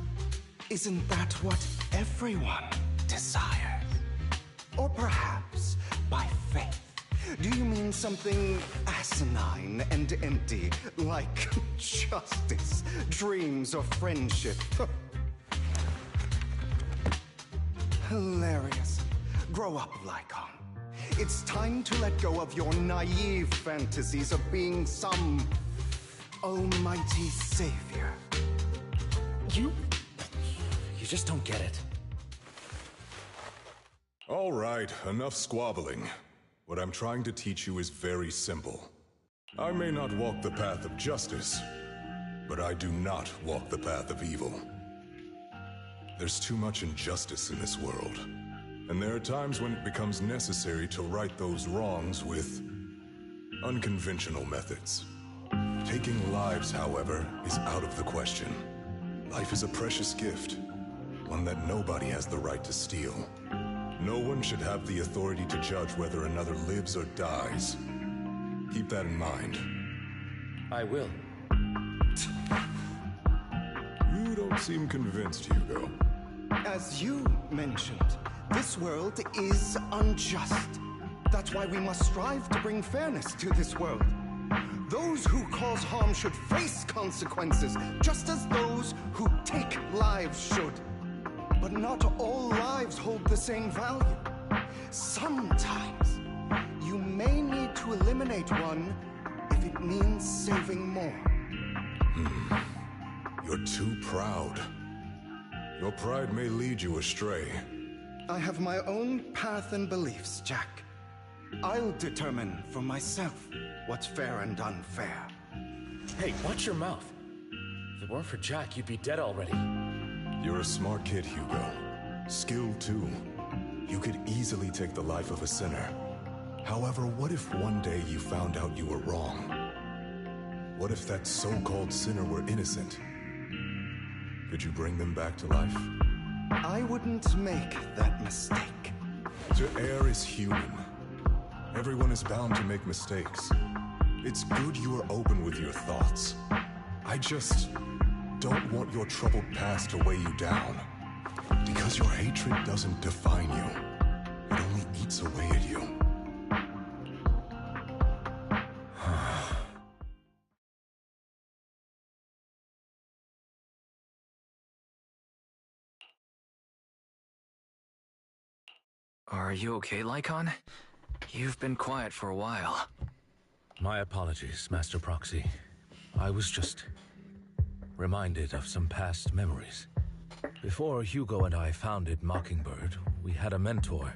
Isn't that what everyone desires? Or perhaps by faith, do you mean something asinine and empty, like justice, dreams, or friendship? Hilarious. Grow up, Lycon. It's time to let go of your naive fantasies of being some almighty savior. You just don't get it. All right, enough squabbling. What I'm trying to teach you is very simple. I may not walk the path of justice, but I do not walk the path of evil. There's too much injustice in this world, and there are times when it becomes necessary to right those wrongs with unconventional methods. Taking lives, however, is out of the question. Life is a precious gift, one that nobody has the right to steal. No one should have the authority to judge whether another lives or dies. Keep that in mind. I will. You don't seem convinced, Hugo. As you mentioned, this world is unjust. That's why we must strive to bring fairness to this world. Those who cause harm should face consequences, just as those who take lives should. But not all lives hold the same value. Sometimes, you may need to eliminate one if it means saving more. You're too proud. Your pride may lead you astray. I have my own path and beliefs, Jack. I'll determine for myself what's fair and unfair. Hey, watch your mouth. If it weren't for Jack, you'd be dead already. You're a smart kid, Hugo. Skilled too. You could easily take the life of a sinner. However, what if one day you found out you were wrong? What if that so-called sinner were innocent? Could you bring them back to life? I wouldn't make that mistake. To err is human. Everyone is bound to make mistakes. It's good you are open with your thoughts. I just don't want your troubled past to weigh you down. Because your hatred doesn't define you. It only eats away at you. Are you okay, Lycon? You've been quiet for a while. My apologies, Master Proxy. I was just reminded of some past memories. Before Hugo and I founded Mockingbird, we had a mentor,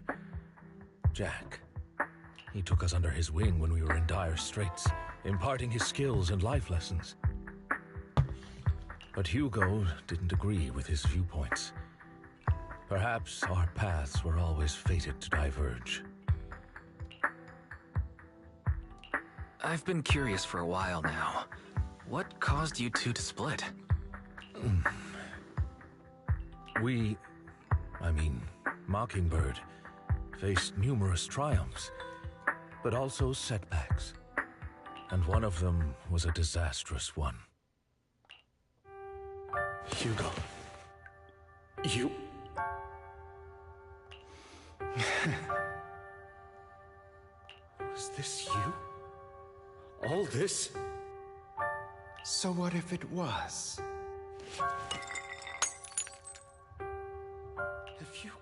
Jack. He took us under his wing when we were in dire straits, imparting his skills and life lessons. But Hugo didn't agree with his viewpoints. Perhaps our paths were always fated to diverge. I've been curious for a while now. What caused you two to split? Mockingbird, faced numerous triumphs, but also setbacks. And one of them was a disastrous one. Hugo. You... Was this you? All this? So what if it was? Have you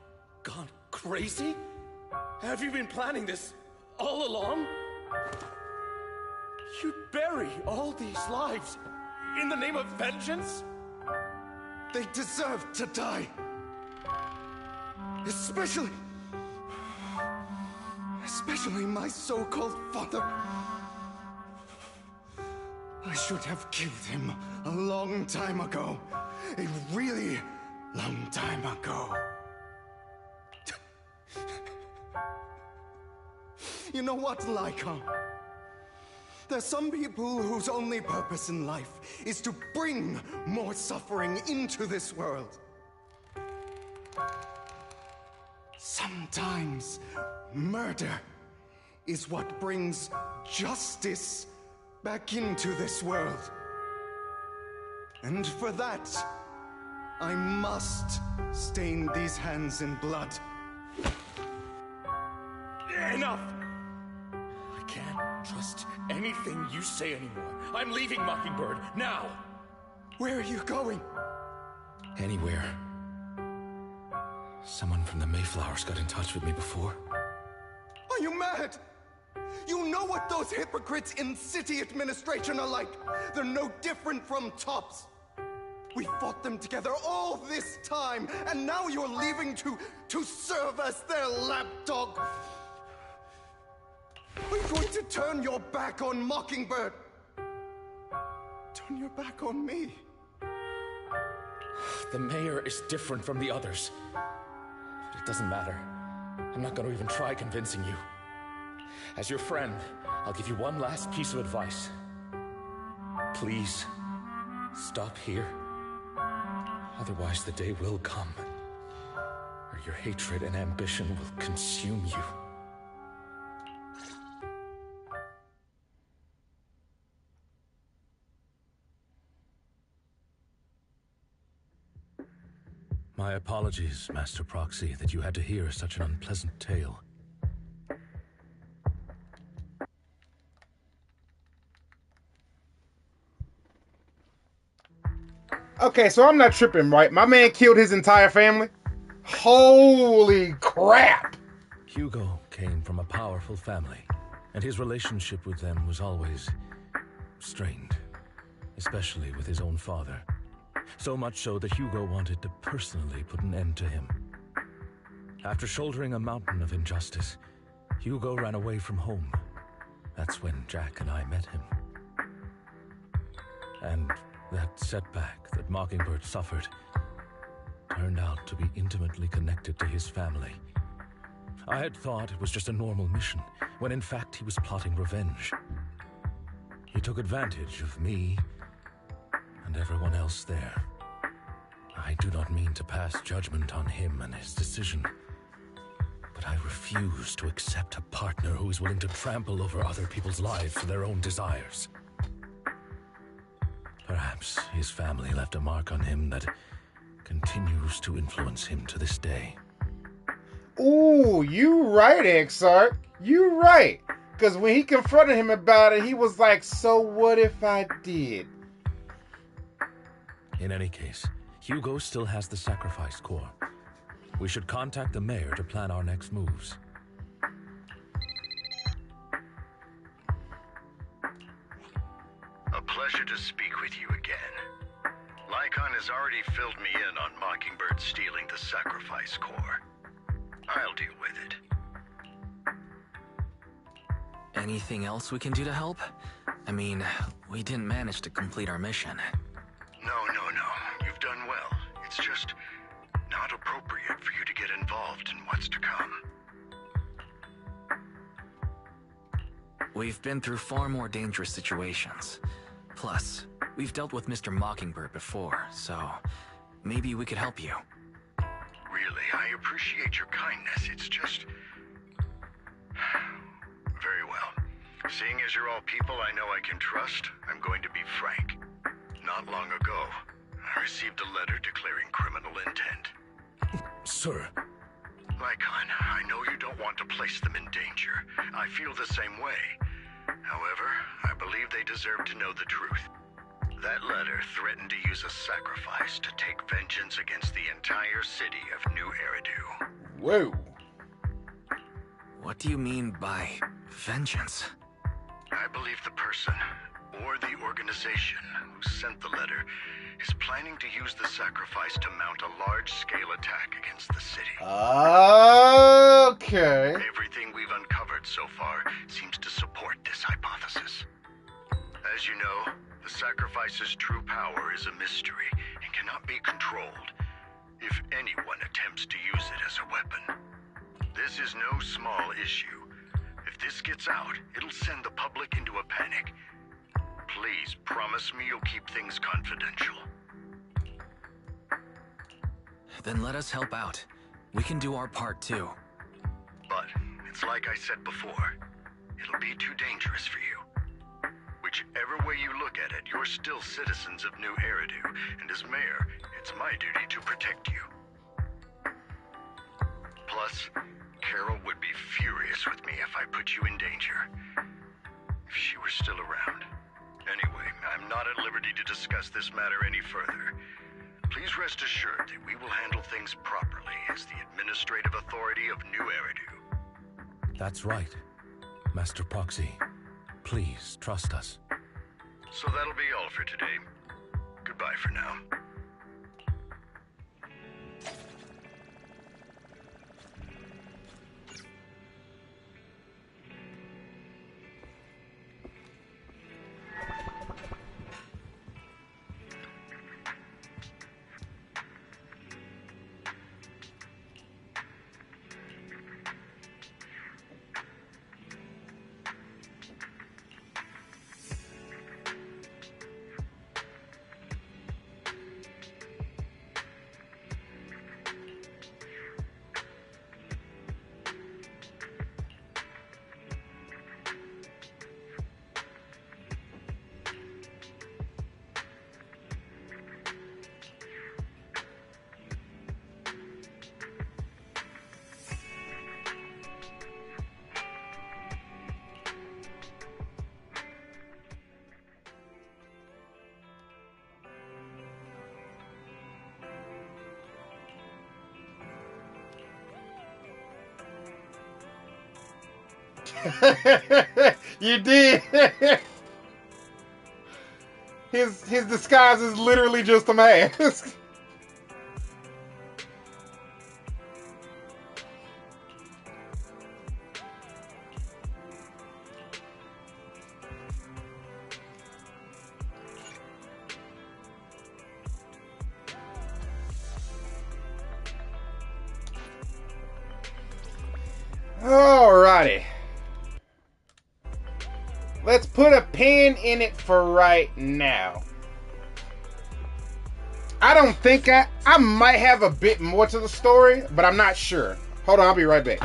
gone crazy? Have you been planning this all along? You'd bury all these lives in the name of vengeance? They deserve to die. Especially my so-called father. I should have killed him a long time ago. A really long time ago. You know what, Lycon? There's some people whose only purpose in life is to bring more suffering into this world. Sometimes murder is what brings justice back into this world. And for that, I must stain these hands in blood. Enough! I can't trust anything you say anymore. I'm leaving Mockingbird, now! Where are you going? Anywhere. Someone from the Mayflowers got in touch with me before. Are you mad? You know what those hypocrites in city administration are like. They're no different from tops. We fought them together all this time, and now you're leaving to serve as their lapdog. Are you going to turn your back on Mockingbird? Turn your back on me. The mayor is different from the others. But it doesn't matter. I'm not going to even try convincing you. As your friend, I'll give you one last piece of advice. Please, stop here. Otherwise, the day will come where your hatred and ambition will consume you. My apologies, Master Proxy, that you had to hear such an unpleasant tale. Okay, so I'm not tripping, right? My man killed his entire family? Holy crap! Hugo came from a powerful family, and his relationship with them was always strained, especially with his own father. So much so that Hugo wanted to personally put an end to him. After shouldering a mountain of injustice, Hugo ran away from home. That's when Jack and I met him. And that setback that Mockingbird suffered turned out to be intimately connected to his family. I had thought it was just a normal mission, when in fact he was plotting revenge. He took advantage of me and everyone else there. I do not mean to pass judgment on him and his decision, but I refuse to accept a partner who is willing to trample over other people's lives for their own desires. Perhaps his family left a mark on him that continues to influence him to this day. Ooh, you right, Exarch. You right. Because when he confronted him about it, he was like, so what if I did? In any case, Hugo still has the sacrifice core. We should contact the mayor to plan our next moves. A pleasure to speak with you again. Lycon has already filled me in on Mockingbird stealing the sacrifice core. I'll deal with it. Anything else we can do to help? I mean, we didn't manage to complete our mission. No. You've done well. It's just not appropriate for you to get involved in what's to come. We've been through far more dangerous situations. Plus, we've dealt with Mr. Mockingbird before, so maybe we could help you. Really, I appreciate your kindness. It's just... Very well. Seeing as you're all people I know I can trust, I'm going to be frank. Not long ago, I received a letter declaring criminal intent. Sir. Lycon, I know you don't want to place them in danger. I feel the same way. However, I believe they deserve to know the truth. That letter threatened to use a sacrifice to take vengeance against the entire city of New Eridu. Whoa. What do you mean by vengeance? I believe the person, or the organization, who sent the letter is planning to use the sacrifice to mount a large-scale attack against the city. Okay. Everything we've uncovered so far seems to support this hypothesis. As you know, the sacrifice's true power is a mystery and cannot be controlled if anyone attempts to use it as a weapon. This is no small issue. If this gets out, it'll send the public into a panic. Please promise me you'll keep things confidential. Then let us help out. We can do our part too. But it's like I said before. it'll be too dangerous for you. Whichever way you look at it, you're still citizens of New Eridu, and as mayor, it's my duty to protect you. Plus, Carol would be furious with me if I put you in danger. If she were still around. Anyway, I'm not at liberty to discuss this matter any further. Please rest assured that we will handle things properly as the administrative authority of New Eridu. That's right, Master Proxy. Please trust us. So that'll be all for today. Goodbye for now. You did. His disguise is literally just a mask. Alrighty. Let's put a pin in it for right now. I don't think I might have a bit more to the story, but I'm not sure. Hold on, I'll be right back.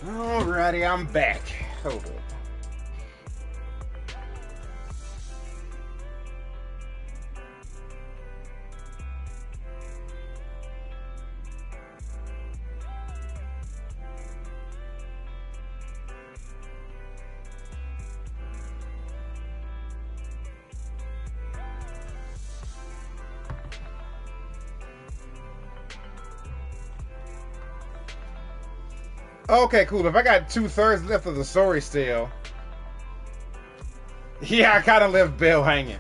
Alrighty, I'm back. Hold up. Okay, cool. If I got 2/3 left of the story still. Yeah, I kind of left Bell hanging.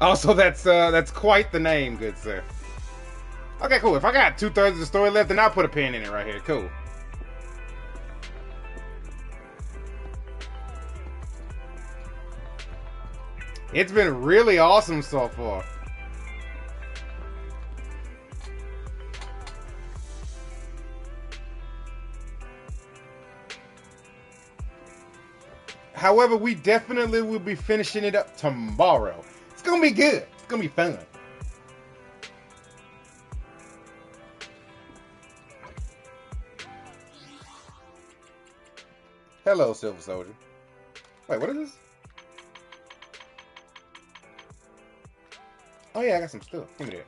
Also, that's quite the name, good sir. Okay, cool. If I got 2/3 of the story left, then I'll put a pin in it right here. Cool. It's been really awesome so far. However, we definitely will be finishing it up tomorrow. It's gonna be good. It's gonna be fun. Hello, Silver Soldier. Wait, what is this? Oh yeah, I got some stuff. Give me that.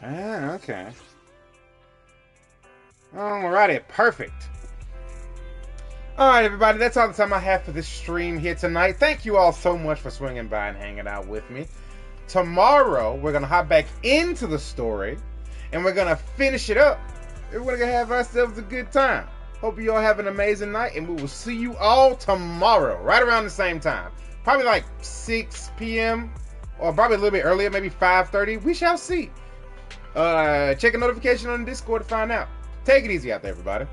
Ah, okay. Alrighty, perfect. Alright, everybody, that's all the time I have for this stream here tonight. Thank you all so much for swinging by and hanging out with me. Tomorrow, we're going to hop back into the story, and we're going to finish it up. We're going to have ourselves a good time. Hope you all have an amazing night, and we will see you all tomorrow, right around the same time. Probably like 6 p.m., or probably a little bit earlier, maybe 5:30. We shall see. Check a notification on the Discord to find out. Take it easy out there, everybody.